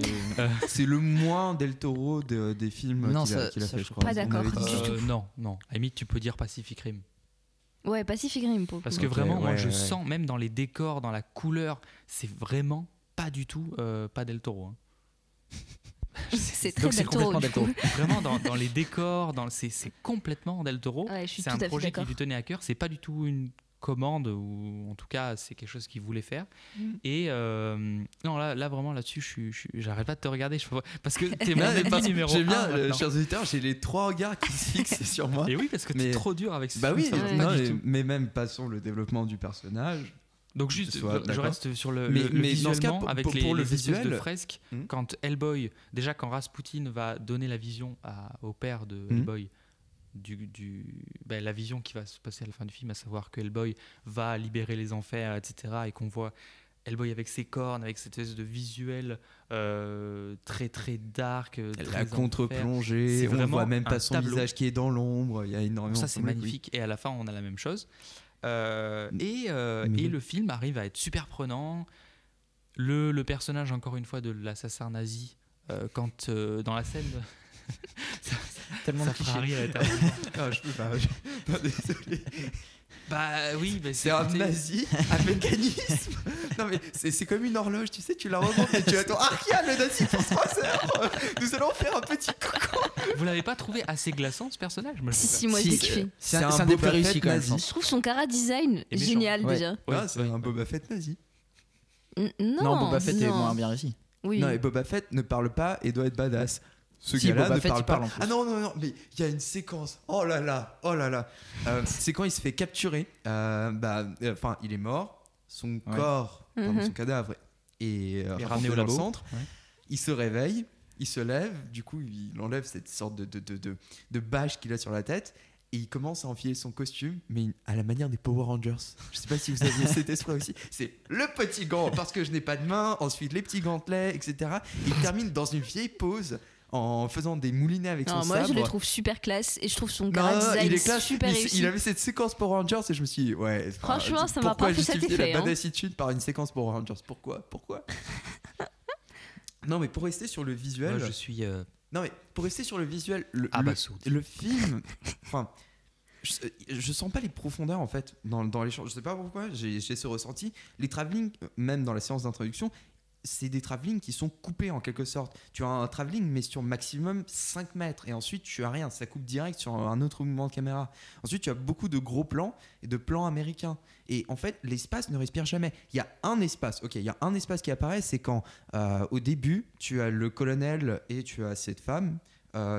D: C'est le moins Del Toro des films
E: Non,
D: qu'il a,
E: ça-
D: qu'il a
E: ça,
D: fait,
E: je
D: je crois.
C: Pas
D: On
C: d'accord.
D: avait dit.
C: du tout.
B: Non, à la limite tu peux dire Pacific Rim.
C: Ouais, Pacific Rim pour le
B: Parce
C: coup.
B: que
D: Ok,
B: vraiment, moi
D: ouais,
B: je
D: ouais.
B: sens, même dans les décors, dans la couleur, c'est vraiment pas du tout pas Del Toro. Hein.
C: c'est très
E: Donc c'est
C: Del Toro.
E: complètement
C: du
E: Del Toro.
C: coup.
B: Vraiment, dans les décors, c'est complètement Del Toro.
C: Ouais, je suis
B: C'est
C: tout
B: un
C: à fait
B: projet qui
C: d'accord.
B: lui tenait à cœur. C'est pas du tout une commande, ou en tout cas, c'est quelque chose qu'il voulait faire.
C: Mm.
B: Et non, là vraiment, là-dessus, j'arrête pas de te regarder. Parce que t'es mon
D: Là,
B: ennemi numéro
D: J'aime
B: 1.
D: bien,
B: maintenant.
D: chers auditeurs, j'ai les 3 regards qui se fixent sur moi.
B: Et oui, parce que
D: Mais-
B: t'es trop dur avec ce
D: Bah oui,
B: film, ça va
C: Ouais.
B: pas
D: non,
B: du
D: mais,
B: tout.
D: mais même passons le développement du personnage.
B: Donc juste,
D: Soit
B: je
D: d'accord.
B: reste sur le
D: Mais dans ce cas,
B: visuellement, avec
D: pour
B: les
D: le
B: espèces de
D: visuel-
B: fresques.
D: Hmm.
B: Quand Hellboy, déjà quand Rasputin va donner la vision au père de
D: Hmm.
B: Hellboy, la vision qui va se passer à la fin du film, à savoir que Hellboy va libérer les enfers, etc. Et qu'on voit Hellboy avec ses cornes, avec cette espèce de visuel très très dark.
D: La
B: très enfer.
D: contre-plongée,
B: C'est
D: on
B: vraiment
D: voit même
B: un
D: pas son
B: tableau.
D: visage qui est dans l'ombre, il y a énormément
B: Ça
D: de
B: c'est
D: symbolique, oui.
B: magnifique. Et à la fin on a la même chose.
D: Mais
B: Et
D: oui.
B: le film arrive à être super prenant. Le personnage, encore une fois, de l'assassin nazi, quand dans la scène,
E: Tellement
B: ça
E: de
B: fera
E: clichés.
B: rire éternellement.
D: Ah, je peux pas, non, désolé.
B: Bah oui, mais
D: C'est un
B: écoutez,
D: nazi, un mécanisme. Non mais c'est comme une horloge, tu sais, tu la remontes et tu attends. Ariane, le nazi pour 3 heures. Nous allons faire un petit coucou.
B: Vous l'avez pas trouvé assez glaçant ce personnage? Moi, je
C: Si,
B: sais
C: si, moi je
D: Si,
C: l'ai kiffé.
E: C'est un des plus
D: Boba
E: réussis
D: Fett
E: quand même,
D: nazi.
E: je pense.
C: Je trouve son cara design
B: Et méchant.
C: génial
E: Ouais.
C: déjà.
B: pas.
D: Ah, c'est un Boba Fett nazi.
C: Non,
E: Non, Boba Fett est
C: non.
E: moins bien réussi.
C: Oui.
D: Non, et Boba Fett ne parle pas et doit être badass. Ce
E: Si,
D: gars-là
E: Boba
D: ne
E: Fett,
D: parle
E: il parle
D: pas.
E: en plus.
D: Ah non, mais il y a une séquence. Oh là là, oh là là. C'est quand il se fait capturer. Enfin, il est mort. Son corps, pardon, son cadavre est
B: ramené au
D: dans le
B: labo.
D: centre.
B: Ouais.
D: Il se réveille, il se lève. Du coup, il enlève cette sorte de bâche qu'il a sur la tête. Et il commence à enfiler son costume, mais à la manière des Power Rangers. Je sais pas si vous aviez cet esprit aussi. C'est le petit gant, parce que je n'ai pas de main. Ensuite, les petits gantelets, etc. Et il termine dans une vieille pose en faisant des moulinets avec son
C: Moi, je
D: sabre.
C: le trouve super classe et je trouve son
D: Non,
C: grade
D: il est
C: design
D: classe.
C: super réussi.
D: Il avait cette séquence Power Rangers et je me suis dit, ouais. enfin,
C: Franchement, ça m'a
D: pourquoi
C: pas fait cet
D: justifier
C: effet,
D: la
C: hein.
D: badassitude par une séquence Power Rangers? Pourquoi Non, mais pour rester sur le visuel.
B: Moi, je suis
D: Non, mais pour rester sur le visuel,
B: abasourdi.
D: le film. Enfin. Je sens pas les profondeurs en fait dans l'échange. Je sais pas pourquoi, j'ai ce ressenti. Les travelling, même dans la séance d'introduction, c'est des travelling qui sont coupés en quelque sorte. Tu as un travelling mais sur maximum 5 mètres et ensuite tu as rien, ça coupe direct sur un autre mouvement de caméra. Ensuite tu as beaucoup de gros plans et de plans américains. Et en fait l'espace ne respire jamais. Il y a un espace, il y a un espace qui apparaît, c'est quand au début tu as le colonel et tu as cette femme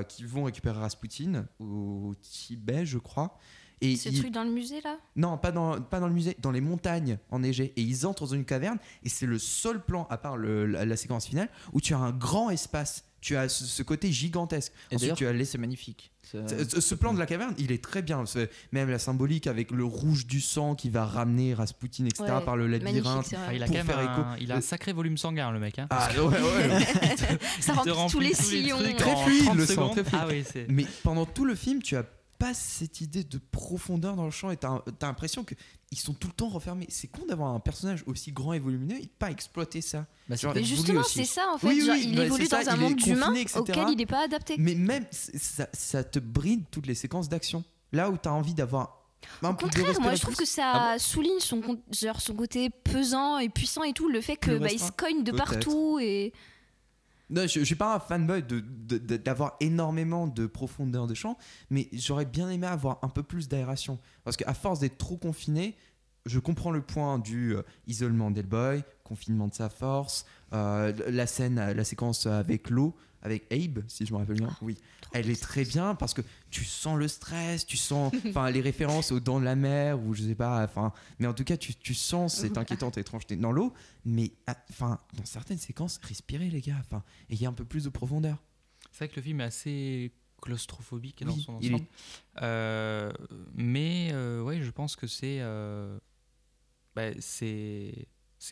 D: qui vont récupérer Rasputin au Tibet, je crois. Et
C: Ce truc dans le musée là?
D: Non, pas dans le musée, dans les montagnes enneigées. Et ils entrent dans une caverne et c'est le seul plan, à part la séquence finale, où tu as un grand espace. Tu as ce côté gigantesque.
E: Et
D: Ensuite, tu as
E: c'est magnifique.
D: ce plan de la caverne, il est très bien. Même la symbolique avec le rouge du sang qui va ramener Rasputin, etc.
C: Ouais,
D: par le labyrinthe.
C: magnifique, c'est vrai.
B: Ah, il a
D: pour
B: quand même
D: faire écho.
B: il a un sacré volume sanguin, le mec. Hein.
D: Ah ouais.
C: Ça remplit tous les sillons.
B: trucs
D: Très
B: en
D: fluide,
B: 30
D: le sang,
B: secondes.
D: très fluide.
B: Ah oui, c'est.
D: Mais pendant tout le film, tu as pas cette idée de profondeur dans le champ et t'as l'impression qu'ils sont tout le temps refermés. C'est con d'avoir un personnage aussi grand et volumineux et de pas exploiter ça. Genre,
C: Mais justement, c'est ça en fait.
D: Oui,
C: Genre,
D: oui,
C: il
D: bah,
C: évolue
D: c'est ça,
C: dans un
D: il est
C: monde d'humains
D: confiné, etc.
C: auquel il n'est pas adapté.
D: Mais même, ça te bride toutes les séquences d'action. Là où tu as envie d'avoir un
C: Au
D: peu de
C: contraire, moi
D: respect
C: je trouve que ça
D: Ah
C: souligne son côté pesant et puissant et tout, le fait que
D: Plus
C: il se
D: restreint,
C: cogne de
D: peut-être.
C: partout et
D: Non, je suis pas un fanboy d'avoir énormément de profondeur de champ, mais j'aurais bien aimé avoir un peu plus d'aération. Parce qu'à force d'être trop confiné, je comprends le point du isolement d'Hellboy, confinement de sa force, la séquence avec l'eau, avec Abe, si je me rappelle bien. Oui, elle est très bien parce que tu sens le stress, tu sens les références aux dents de la mer ou je sais pas. Mais en tout cas, tu sens cette inquiétante étrangeté dans l'eau. Mais dans certaines séquences, respirez les gars. Ayez un peu plus de profondeur.
B: C'est vrai que le film est assez claustrophobique dans
D: Oui,
B: son
D: il
B: ensemble. Ouais, je pense que c'est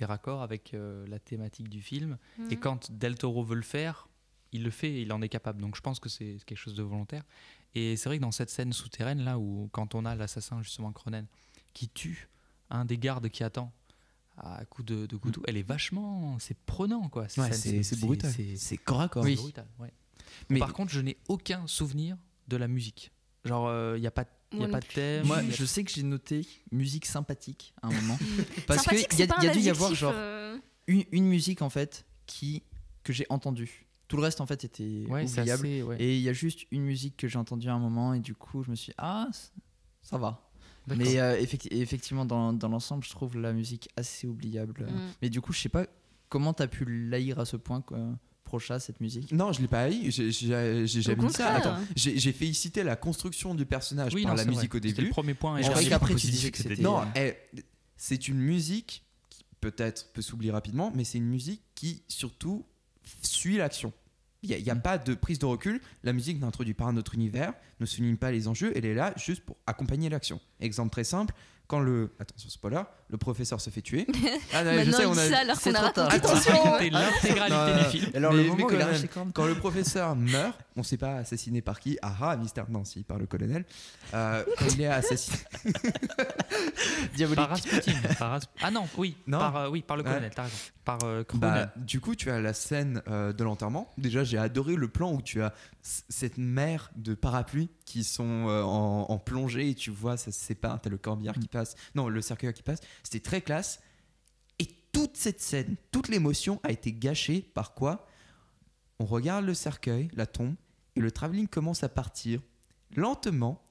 B: raccord avec la thématique du film. Et quand Del Toro veut le faire, il le fait, il en est capable. Donc je pense que c'est quelque chose de volontaire. Et c'est vrai que dans cette scène souterraine, là, où quand on a l'assassin, justement, Cronen, qui tue un des gardes qui attend à coup de couteau, elle est vachement... C'est prenant, quoi.
D: Ouais, c'est brutal. C'est corps à corps.
B: C'est brutal, ouais.
D: Mais
B: par contre, je n'ai aucun souvenir de la musique. Genre, il n'y a pas de thème.
E: Moi, je sais que j'ai noté musique sympathique à un moment. Parce
C: sympathique,
E: qu'il y a dû y avoir
C: adjectif,
E: genre une musique en fait que j'ai entendue. Tout le reste en fait était oubliable.
B: Assez, ouais.
E: Et il y a juste une musique que j'ai entendue à un moment et du coup je me suis dit, ça va.
B: D'accord.
E: Mais effectivement dans l'ensemble je trouve la musique assez oubliable. Mais du coup je sais pas comment t'as pu l'haïr à ce point quoi. Procha cette musique.
D: Non, je l'ai pas haï, j'ai jamais dit ça.
C: contraire.
D: Attends, j'ai félicité la construction du personnage par la musique au
B: C'était
D: début.
B: le premier point. Et
E: Je croyais
B: j'ai
E: qu'après,
B: dit
E: tu disais que
B: c'était
E: c'était-
D: Non, c'est une musique qui peut-être peut s'oublier rapidement, mais c'est une musique qui surtout suit l'action. Il n'y a pas de prise de recul. La musique n'introduit pas un autre univers, ne souligne pas les enjeux. Elle est là juste pour accompagner l'action. Exemple très simple, quand attention spoiler, le professeur se fait tuer. Ah non, je sais,
C: Maintenant, il dit ça alors
E: c'est
C: qu'on a
E: trop tard.
C: raconté.
B: C'était l'intégralité du film.
E: Alors
D: Mais-
E: le moment
D: mais
E: où il
D: quand
E: a
D: même,
E: arraché corne.
D: Quand le professeur meurt, on ne sait pas assassiné par qui. Mystère Nancy par le colonel. Quand il est assassiné.
E: Diabolique.
B: Par Rasputin. Ah non, oui.
D: Non.
B: Par le colonel, t'as raison. Par Cronen.
D: Du coup, tu as la scène de l'enterrement. Déjà, j'ai adoré le plan où tu as cette mer de parapluies qui sont en plongée et tu vois, ça se sépare. Tu as le corbillard qui passe. Non, le cercueil qui passe. C'était très classe. Et toute cette scène, toute l'émotion a été gâchée par quoi ? On regarde le cercueil, la tombe, et le travelling commence à partir lentement,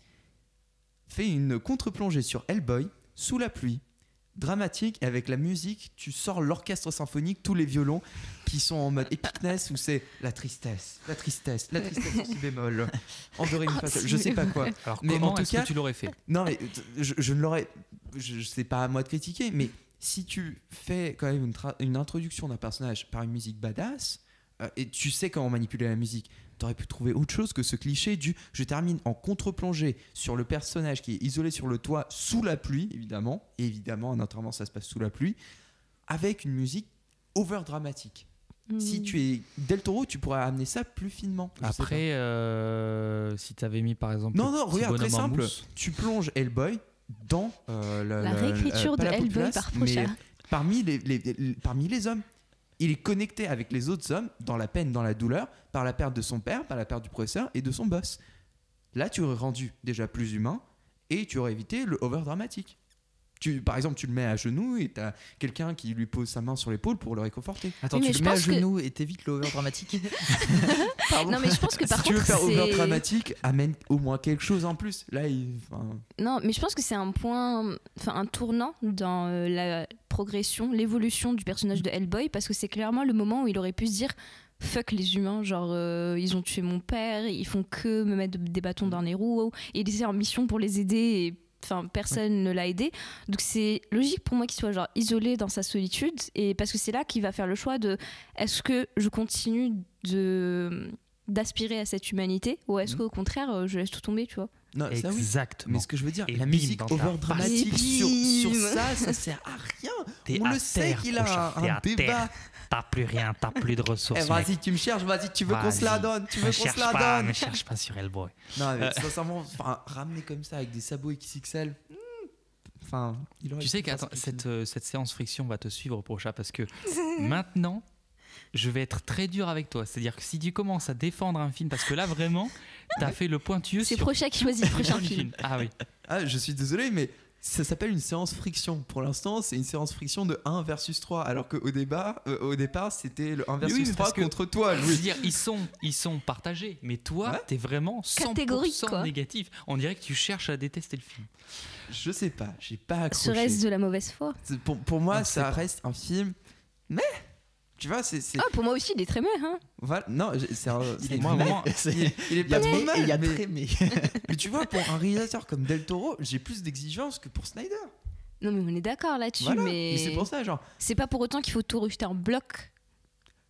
D: fait une contre-plongée sur Hellboy, sous la pluie, dramatique, et avec la musique, tu sors l'orchestre symphonique, tous les violons qui sont en mode epicness, où c'est la tristesse en si bémol, en do ré mi fa sol, je sais pas quoi.
B: Alors
D: Mais
B: comment
D: en tout
B: est-ce
D: cas-
B: que tu l'aurais fait?
D: Non, mais je ne l'aurais. Je sais pas à moi de critiquer, mais si tu fais quand même une introduction d'un personnage par une musique badass, et tu sais comment manipuler la musique, t'aurais pu trouver autre chose que ce cliché du je termine en contre-plongée sur le personnage qui est isolé sur le toit sous la pluie, évidemment. Et évidemment, notamment, ça se passe sous la pluie, avec une musique over-dramatique. Si tu es Del Toro, tu pourrais amener ça plus finement. Je sais pas.
B: Après, si t'avais mis par exemple.
D: Non,
B: le petit
D: regarde, très
B: bonhomme en
D: simple.
B: mousse,
D: Tu plonges Hellboy dans
C: La réécriture
D: pas
C: de
D: la
C: Hellboy
D: populace,
C: par
D: mais
C: Prochain.
D: parmi les hommes. Il est connecté avec les autres hommes dans la peine, dans la douleur, par la perte de son père, par la perte du professeur et de son boss. Là, tu aurais rendu déjà plus humain et tu aurais évité le over dramatique. Par exemple, tu le mets à genoux et t'as quelqu'un qui lui pose sa main sur l'épaule pour le réconforter.
E: Attends,
C: Oui, mais
E: tu
C: je
E: le mets à
C: pense que-
E: genoux et t'évites l'over dramatique.
D: Pardon.
C: Non, mais je pense que par
D: si tu veux
C: contre,
D: faire over
C: c'est.
D: dramatique, amène au moins quelque chose en plus. Là,
C: Non, mais je pense que c'est un point, enfin un tournant dans la progression, l'évolution du personnage de Hellboy, parce que c'est clairement le moment où il aurait pu se dire fuck les humains, genre ils ont tué mon père, ils font que me mettre des bâtons dans les roues, et il était en mission pour les aider, et enfin personne ne l'a aidé. Donc c'est logique pour moi qu'il soit genre isolé dans sa solitude, et parce que c'est là qu'il va faire le choix de est-ce que je continue d'aspirer à cette humanité, ou est-ce qu'au contraire je laisse tout tomber, tu vois.
D: non, ça oui.
B: exactement.
D: Mais ce que je veux dire,
B: Et
D: la
B: bim,
D: musique
B: dans ta
D: over
B: face.
D: dramatique
C: Et
D: sur
C: bim.
D: ça sert à rien.
B: T'es
D: On
B: à
D: le sait
B: terre,
D: qu'il
B: Prochain,
D: a
B: t'es
D: un
B: à
D: débat.
B: terre. T'as plus rien, t'as plus de ressources.
D: Eh,
B: mec.
D: vas-y, tu me cherches, vas-y, tu veux qu'on se la
B: Vas-y.
D: donne, tu veux qu'on se
B: cherche
D: la
B: pas,
D: donne.
B: ne cherche pas sur Hellboy.
D: Non, mais sincèrement, ramener comme ça avec des sabots XXL, enfin, il aurait
B: Tu sais
D: pu faire
B: que
D: ce film.
B: cette séance friction va te suivre pour chat parce que maintenant, je vais être très dur avec toi. C'est-à-dire que si tu commences à défendre un film, parce que là vraiment, t'as fait le pointilleux
C: C'est
B: sur
C: Prochain qui choisit le prochain
B: le
C: film.
B: Ah oui.
D: Ah, je suis désolé, mais ça s'appelle une séance friction. Pour l'instant, c'est une séance friction de 1 versus 3, alors qu'au au départ, c'était le 1 versus
B: oui, mais
D: 3
B: parce que-
D: contre toi,
B: Je veux
D: Louis.
B: dire, ils sont partagés, mais toi,
D: Ouais.
B: t'es vraiment 100%
C: Catégorique, quoi.
B: négatif. On dirait que tu cherches à détester le film.
D: Je sais pas, j'ai pas accroché.
C: Serait-ce de la mauvaise foi?
D: Pour moi,
B: On sait
D: ça
B: pas.
D: reste un film, mais tu vois, c'est
C: Ah, pour moi aussi, il est très bien, hein.
D: voilà, non, c'est un.
B: Il
D: c'est-
B: est vraiment-
D: il est
E: Il y a
D: pas trop
E: trop
D: mal,
E: et il y a
D: mais,
E: très mais.
D: mais tu vois, pour un réalisateur comme Del Toro, j'ai plus d'exigences que pour Snyder.
C: Non, mais on est d'accord là-dessus,
D: Voilà.
C: mais
D: Et c'est pour ça, genre,
C: c'est pas pour autant qu'il faut tout rejeter en bloc.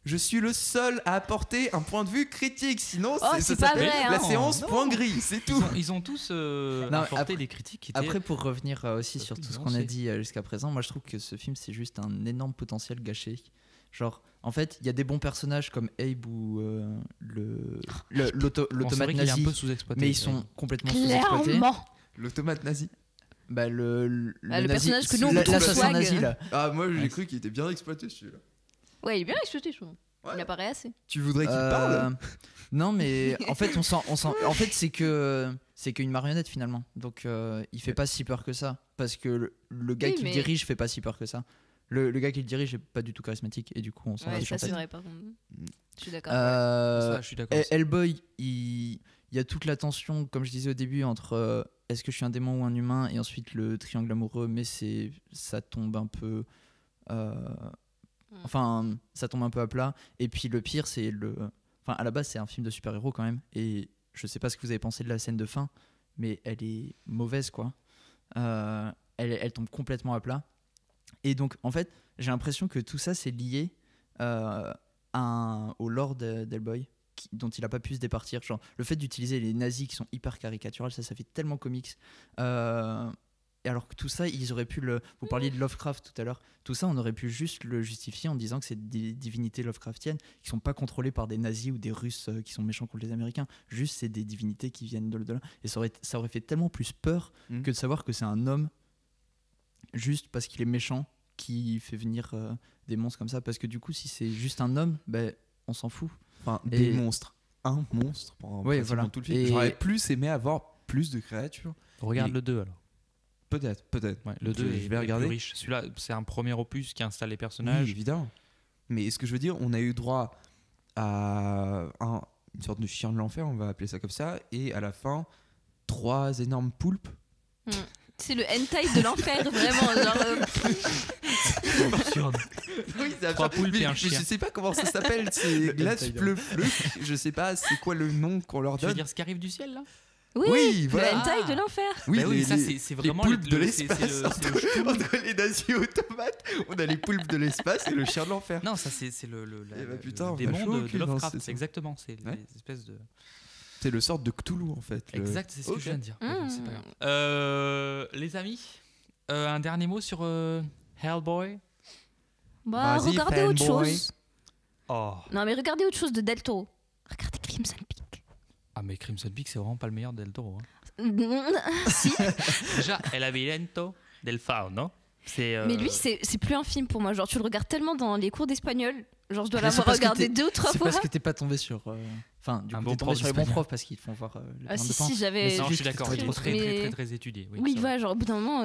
D: je suis le seul à apporter un point de vue critique, sinon
C: Oh,
D: ça
C: c'est pas
D: s'appelle
C: vrai, hein.
D: la séance
B: Non.
D: point gris, c'est tout.
B: Ils ont tous
E: Non,
B: apporté
E: après-
B: des critiques qui étaient...
E: Après, pour revenir aussi sur tout ce qu'on a
B: nuancé.
E: dit jusqu'à présent, moi je trouve que ce film c'est juste un énorme potentiel gâché. Genre, en fait, il y a des bons personnages comme Abe ou
B: Bon, c'est
E: l'automate
B: vrai qu'il est un
E: nazi,
B: peu sous-exploité.
E: mais ils sont complètement sous-exploités.
C: Clairement.
D: L'automate nazi.
E: Bah, le
C: le
E: nazi-
C: personnage que nous, on
E: l'assassin
C: trouve swag.
E: nazi là.
D: Ah, moi j'ai
E: Ouais.
D: cru qu'il était bien exploité celui-là.
C: Ouais, il est bien exploité, je trouve.
D: Ouais.
C: Il apparaît assez.
D: Tu voudrais qu'il
E: Euh,
D: parle
E: Non, mais en fait, en fait, c'est qu'une marionnette finalement. Donc, il fait pas si peur que ça, parce que le gars
C: Oui,
E: qui
C: mais-
E: le dirige fait pas si peur que ça. Le gars qui le dirige est pas du tout charismatique et du coup, on s'en
C: Ouais,
E: fiche
C: ça
E: en fait.
C: c'est vrai, par contre. Je suis d'accord.
B: Ça, je suis d'accord. aussi.
E: Hellboy, il y a toute la tension, comme je disais au début, entre est-ce que je suis un démon ou un humain, et ensuite le triangle amoureux, mais ça tombe un peu. Enfin, ça tombe un peu à plat. Et puis le pire, c'est Enfin, à la base, c'est un film de super-héros quand même. Et je sais pas ce que vous avez pensé de la scène de fin, mais elle est mauvaise, quoi. Elle tombe complètement à plat. Et donc, en fait, j'ai l'impression que tout ça, c'est lié au lore d'Hellboy, dont il a pas pu se départir. Genre, le fait d'utiliser les nazis qui sont hyper caricaturales, ça fait tellement comics. Et alors que tout ça, ils auraient pu Vous parliez de Lovecraft tout à l'heure. Tout ça, on aurait pu juste le justifier en disant que c'est des divinités Lovecraftiennes qui sont pas contrôlées par des nazis ou des Russes qui sont méchants contre les Américains. Juste, c'est des divinités qui viennent de là. Et ça aurait fait tellement plus peur que de savoir que c'est un homme, juste parce qu'il est méchant, qui fait venir des monstres comme ça. Parce que du coup, si c'est juste un homme, ben, on s'en fout.
D: Enfin,
E: Et-
D: des monstres. Un monstre pendant
E: Ouais,
D: pratiquement
E: voilà.
D: tout le film.
E: Et-
D: J'aurais plus aimé avoir plus de créatures.
B: Regarde
D: il-
B: le 2 alors.
D: Peut-être.
B: Ouais, le 2
D: Je vais regarder.
B: plus riche. Celui-là, c'est un premier opus qui installe les
D: Oui,
B: personnages.
D: évidemment. Mais ce que je veux dire, on a eu droit à une sorte de chien de l'enfer, on va appeler ça comme ça, et à la fin, 3 énormes poulpes.
C: Mm. C'est le hentai de l'enfer, vraiment. Genre,
D: Oui, c'est
B: Trois
D: absurde.
B: poules et un
D: Mais
B: chien.
D: je sais pas comment ça s'appelle. C'est glace
E: hentai,
D: bleu fluc. Je sais pas c'est quoi le nom qu'on leur
B: Tu veux
D: donne.
B: dire ce qui arrive du ciel là?
D: Oui,
C: le
D: voilà.
C: hentai
B: Ah.
C: de l'enfer.
D: Oui,
B: Bah oui, ça c'est vraiment
D: poulpes de
B: le- c'est-
D: l'espace.
B: c'est le- c'est le-
D: Entre les nazis automates, on a les poulpes de l'espace et le chien de l'enfer.
B: Non, ça c'est le
D: Eh bah,
B: le
D: putain, on a
B: démon
D: chaud au
B: de
D: cul, non,
B: Lovecraft.
D: c'est ça.
B: Exactement, c'est
D: Ouais.
B: les espèces de.
D: C'est le sort de Cthulhu en fait. le-
B: Exact, c'est ce que
D: Ok.
B: je viens de dire.
C: Mmh.
B: Mais bon, c'est pas grave. Les amis, un dernier mot sur Hellboy.
C: Bah,
D: Vas-y,
C: regardez autre
D: fanboy.
C: chose.
B: Oh.
C: Non, mais regardez autre chose de Del Toro. Regardez Crimson Peak.
B: Ah mais Crimson Peak c'est vraiment pas le meilleur del Toro. Hein.
C: Si,
B: Déjà, El Laberinto del Fauno. C'est.
C: mais lui, c'est plus un film pour moi. Genre, tu le regardes tellement dans les cours d'espagnol. Genre, je dois
E: Mais c'est
C: l'avoir
E: parce que
C: regardé
E: t'es-
C: 2 ou 3
E: C'est
C: fois.
E: parce que t'es pas tombé sur. Enfin, du
B: Un
E: coup,
B: bon
E: t'es tombé
B: prof
E: sur les bons
B: d'espagnol.
E: profs parce qu'ils te font voir les
C: Ah,
E: bandes
C: si,
E: de pain.
C: si, j'avais.
E: Mais c'est
B: Non, je
E: juste
B: suis
E: que
B: d'accord,
E: c'est
B: il est
E: trop
B: très,
E: trop.
B: très,
C: Mais-
B: très, très étudié. Oui,
C: Oui,
B: c'est
C: voilà, genre, au bout d'un moment.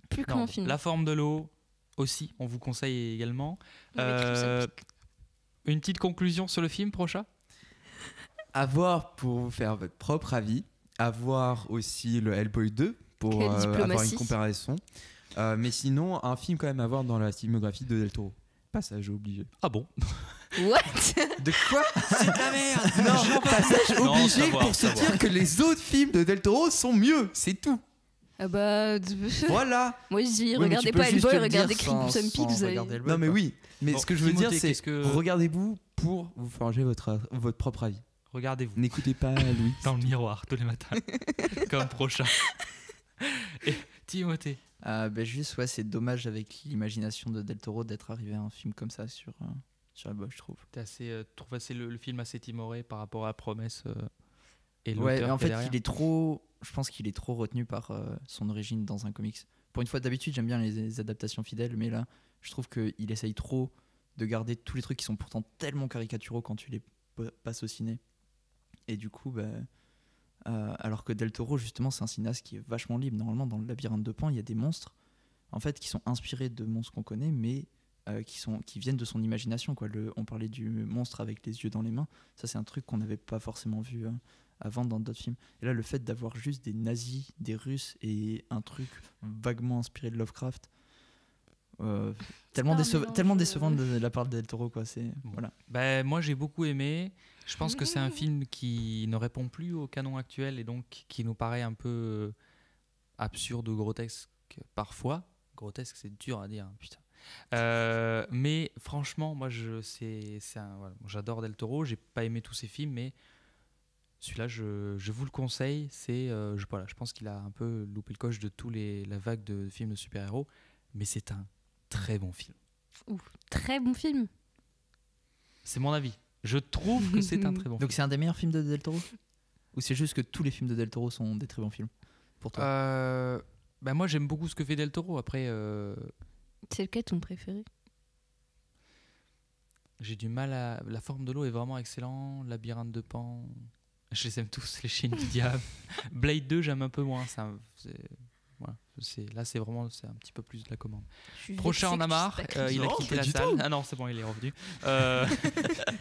C: Plus
B: vrai.
C: comme
B: Non,
C: un film.
B: La forme de l'eau aussi, on vous conseille également.
C: Non, mais Crimson
B: Euh,
C: Peak.
B: une petite conclusion sur le film, Procha.
D: À voir pour vous faire votre propre avis. À voir aussi le Hellboy 2 pour
C: Quelle
D: avoir une
C: diplomatie.
D: comparaison. Mais sinon, un film quand même à voir dans la filmographie de Del Toro. Passage obligé.
B: Ah bon?
C: What?
D: De quoi? C'est de la merde. Non, passage
B: Non,
D: obligé
B: savoir,
D: pour se
B: savoir.
D: dire que les autres films de Del Toro sont mieux. C'est tout.
C: Ah bah.
D: Voilà.
C: Moi, je dis,
E: Oui, mais
C: regardez
E: tu peux
C: pas
E: juste
C: Hellboy,
E: le dire
C: regardez
E: sans-
C: Crimson
E: sans
C: Peak. Vous avez...
E: regarder Hellboy,
D: Non mais
E: quoi.
D: oui. Mais
B: Bon,
D: ce que je veux
B: Timothée,
D: dire, c'est
B: qu'est-ce que-
D: regardez-vous pour vous forger votre propre avis.
B: Regardez-vous
D: N'écoutez pas Louis.
B: dans le miroir tous les matins, comme Procha. Et Timothée.
E: Juste, ouais, c'est dommage avec l'imagination de Del Toro d'être arrivé à un film comme ça sur Hellboy, je trouve.
B: T'es assez, trouve assez le film assez timoré par rapport à la promesse et
E: Ouais,
B: l'auteur
E: mais en
B: qu'il y
E: fait,
B: a derrière.
E: il est trop. Je pense qu'il est trop retenu par son origine dans un comics. Pour une fois, d'habitude, j'aime bien les adaptations fidèles, mais là, je trouve qu'il essaye trop de garder tous les trucs qui sont pourtant tellement caricaturaux quand tu les passes au ciné. Et du coup, alors que Del Toro, justement, c'est un cinéaste qui est vachement libre. Normalement, dans le Labyrinthe de Pan, il y a des monstres, en fait, qui sont inspirés de monstres qu'on connaît, mais qui viennent de son imagination, quoi. On parlait du monstre avec les yeux dans les mains. Ça, c'est un truc qu'on n'avait pas forcément vu avant dans d'autres films. Et là, le fait d'avoir juste des nazis, des Russes et un truc vaguement inspiré de Lovecraft, tellement,
C: pas un mélange,
E: tellement décevant de la part de Del Toro, quoi. C'est
B: Bon.
E: voilà.
B: Ben, moi j'ai beaucoup aimé. Je pense que c'est un film qui ne répond plus au canon actuel et donc qui nous paraît un peu absurde ou grotesque parfois. Grotesque, c'est dur à dire, hein, putain. Mais franchement, moi voilà, j'adore Del Toro. J'ai pas aimé tous ses films, mais celui-là, je vous le conseille. Voilà, je pense qu'il a un peu loupé le coche de la vague de films de super-héros, mais c'est un très bon film.
C: Très bon film.
B: C'est mon avis. Je trouve que c'est un très bon
E: Donc, c'est un des meilleurs films de Del Toro? Ou c'est juste que tous les films de Del Toro sont des très bons films pour toi?
B: film. Bah moi, j'aime beaucoup ce que fait Del Toro. Après,
C: C'est lequel ton préféré?
B: j'ai du mal à. La forme de l'eau est vraiment excellent. Labyrinthe de Pan. Je les aime tous, les chiens du diable. Blade 2, j'aime un peu moins. Voilà, là, c'est un petit peu plus de la commande. Prochain en a marre. Il a
D: Non,
B: quitté
D: pas
B: la
D: du
B: salle.
D: tout.
B: Ah non, c'est bon, il est revenu.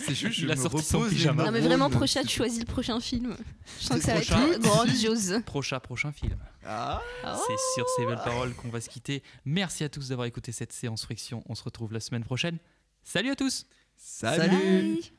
D: C'est juste,
B: Il a sorti son pyjama.
C: Non mais vraiment, Procha, tu choisis le prochain film. Je sens que ça va
B: Prochain.
C: être grandiose.
B: Prochain film.
D: Ah.
B: C'est sur ces belles paroles qu'on va se quitter. Merci à tous d'avoir écouté cette séance Friction. On se retrouve la semaine prochaine. Salut à tous.
D: Salut.
C: Bye.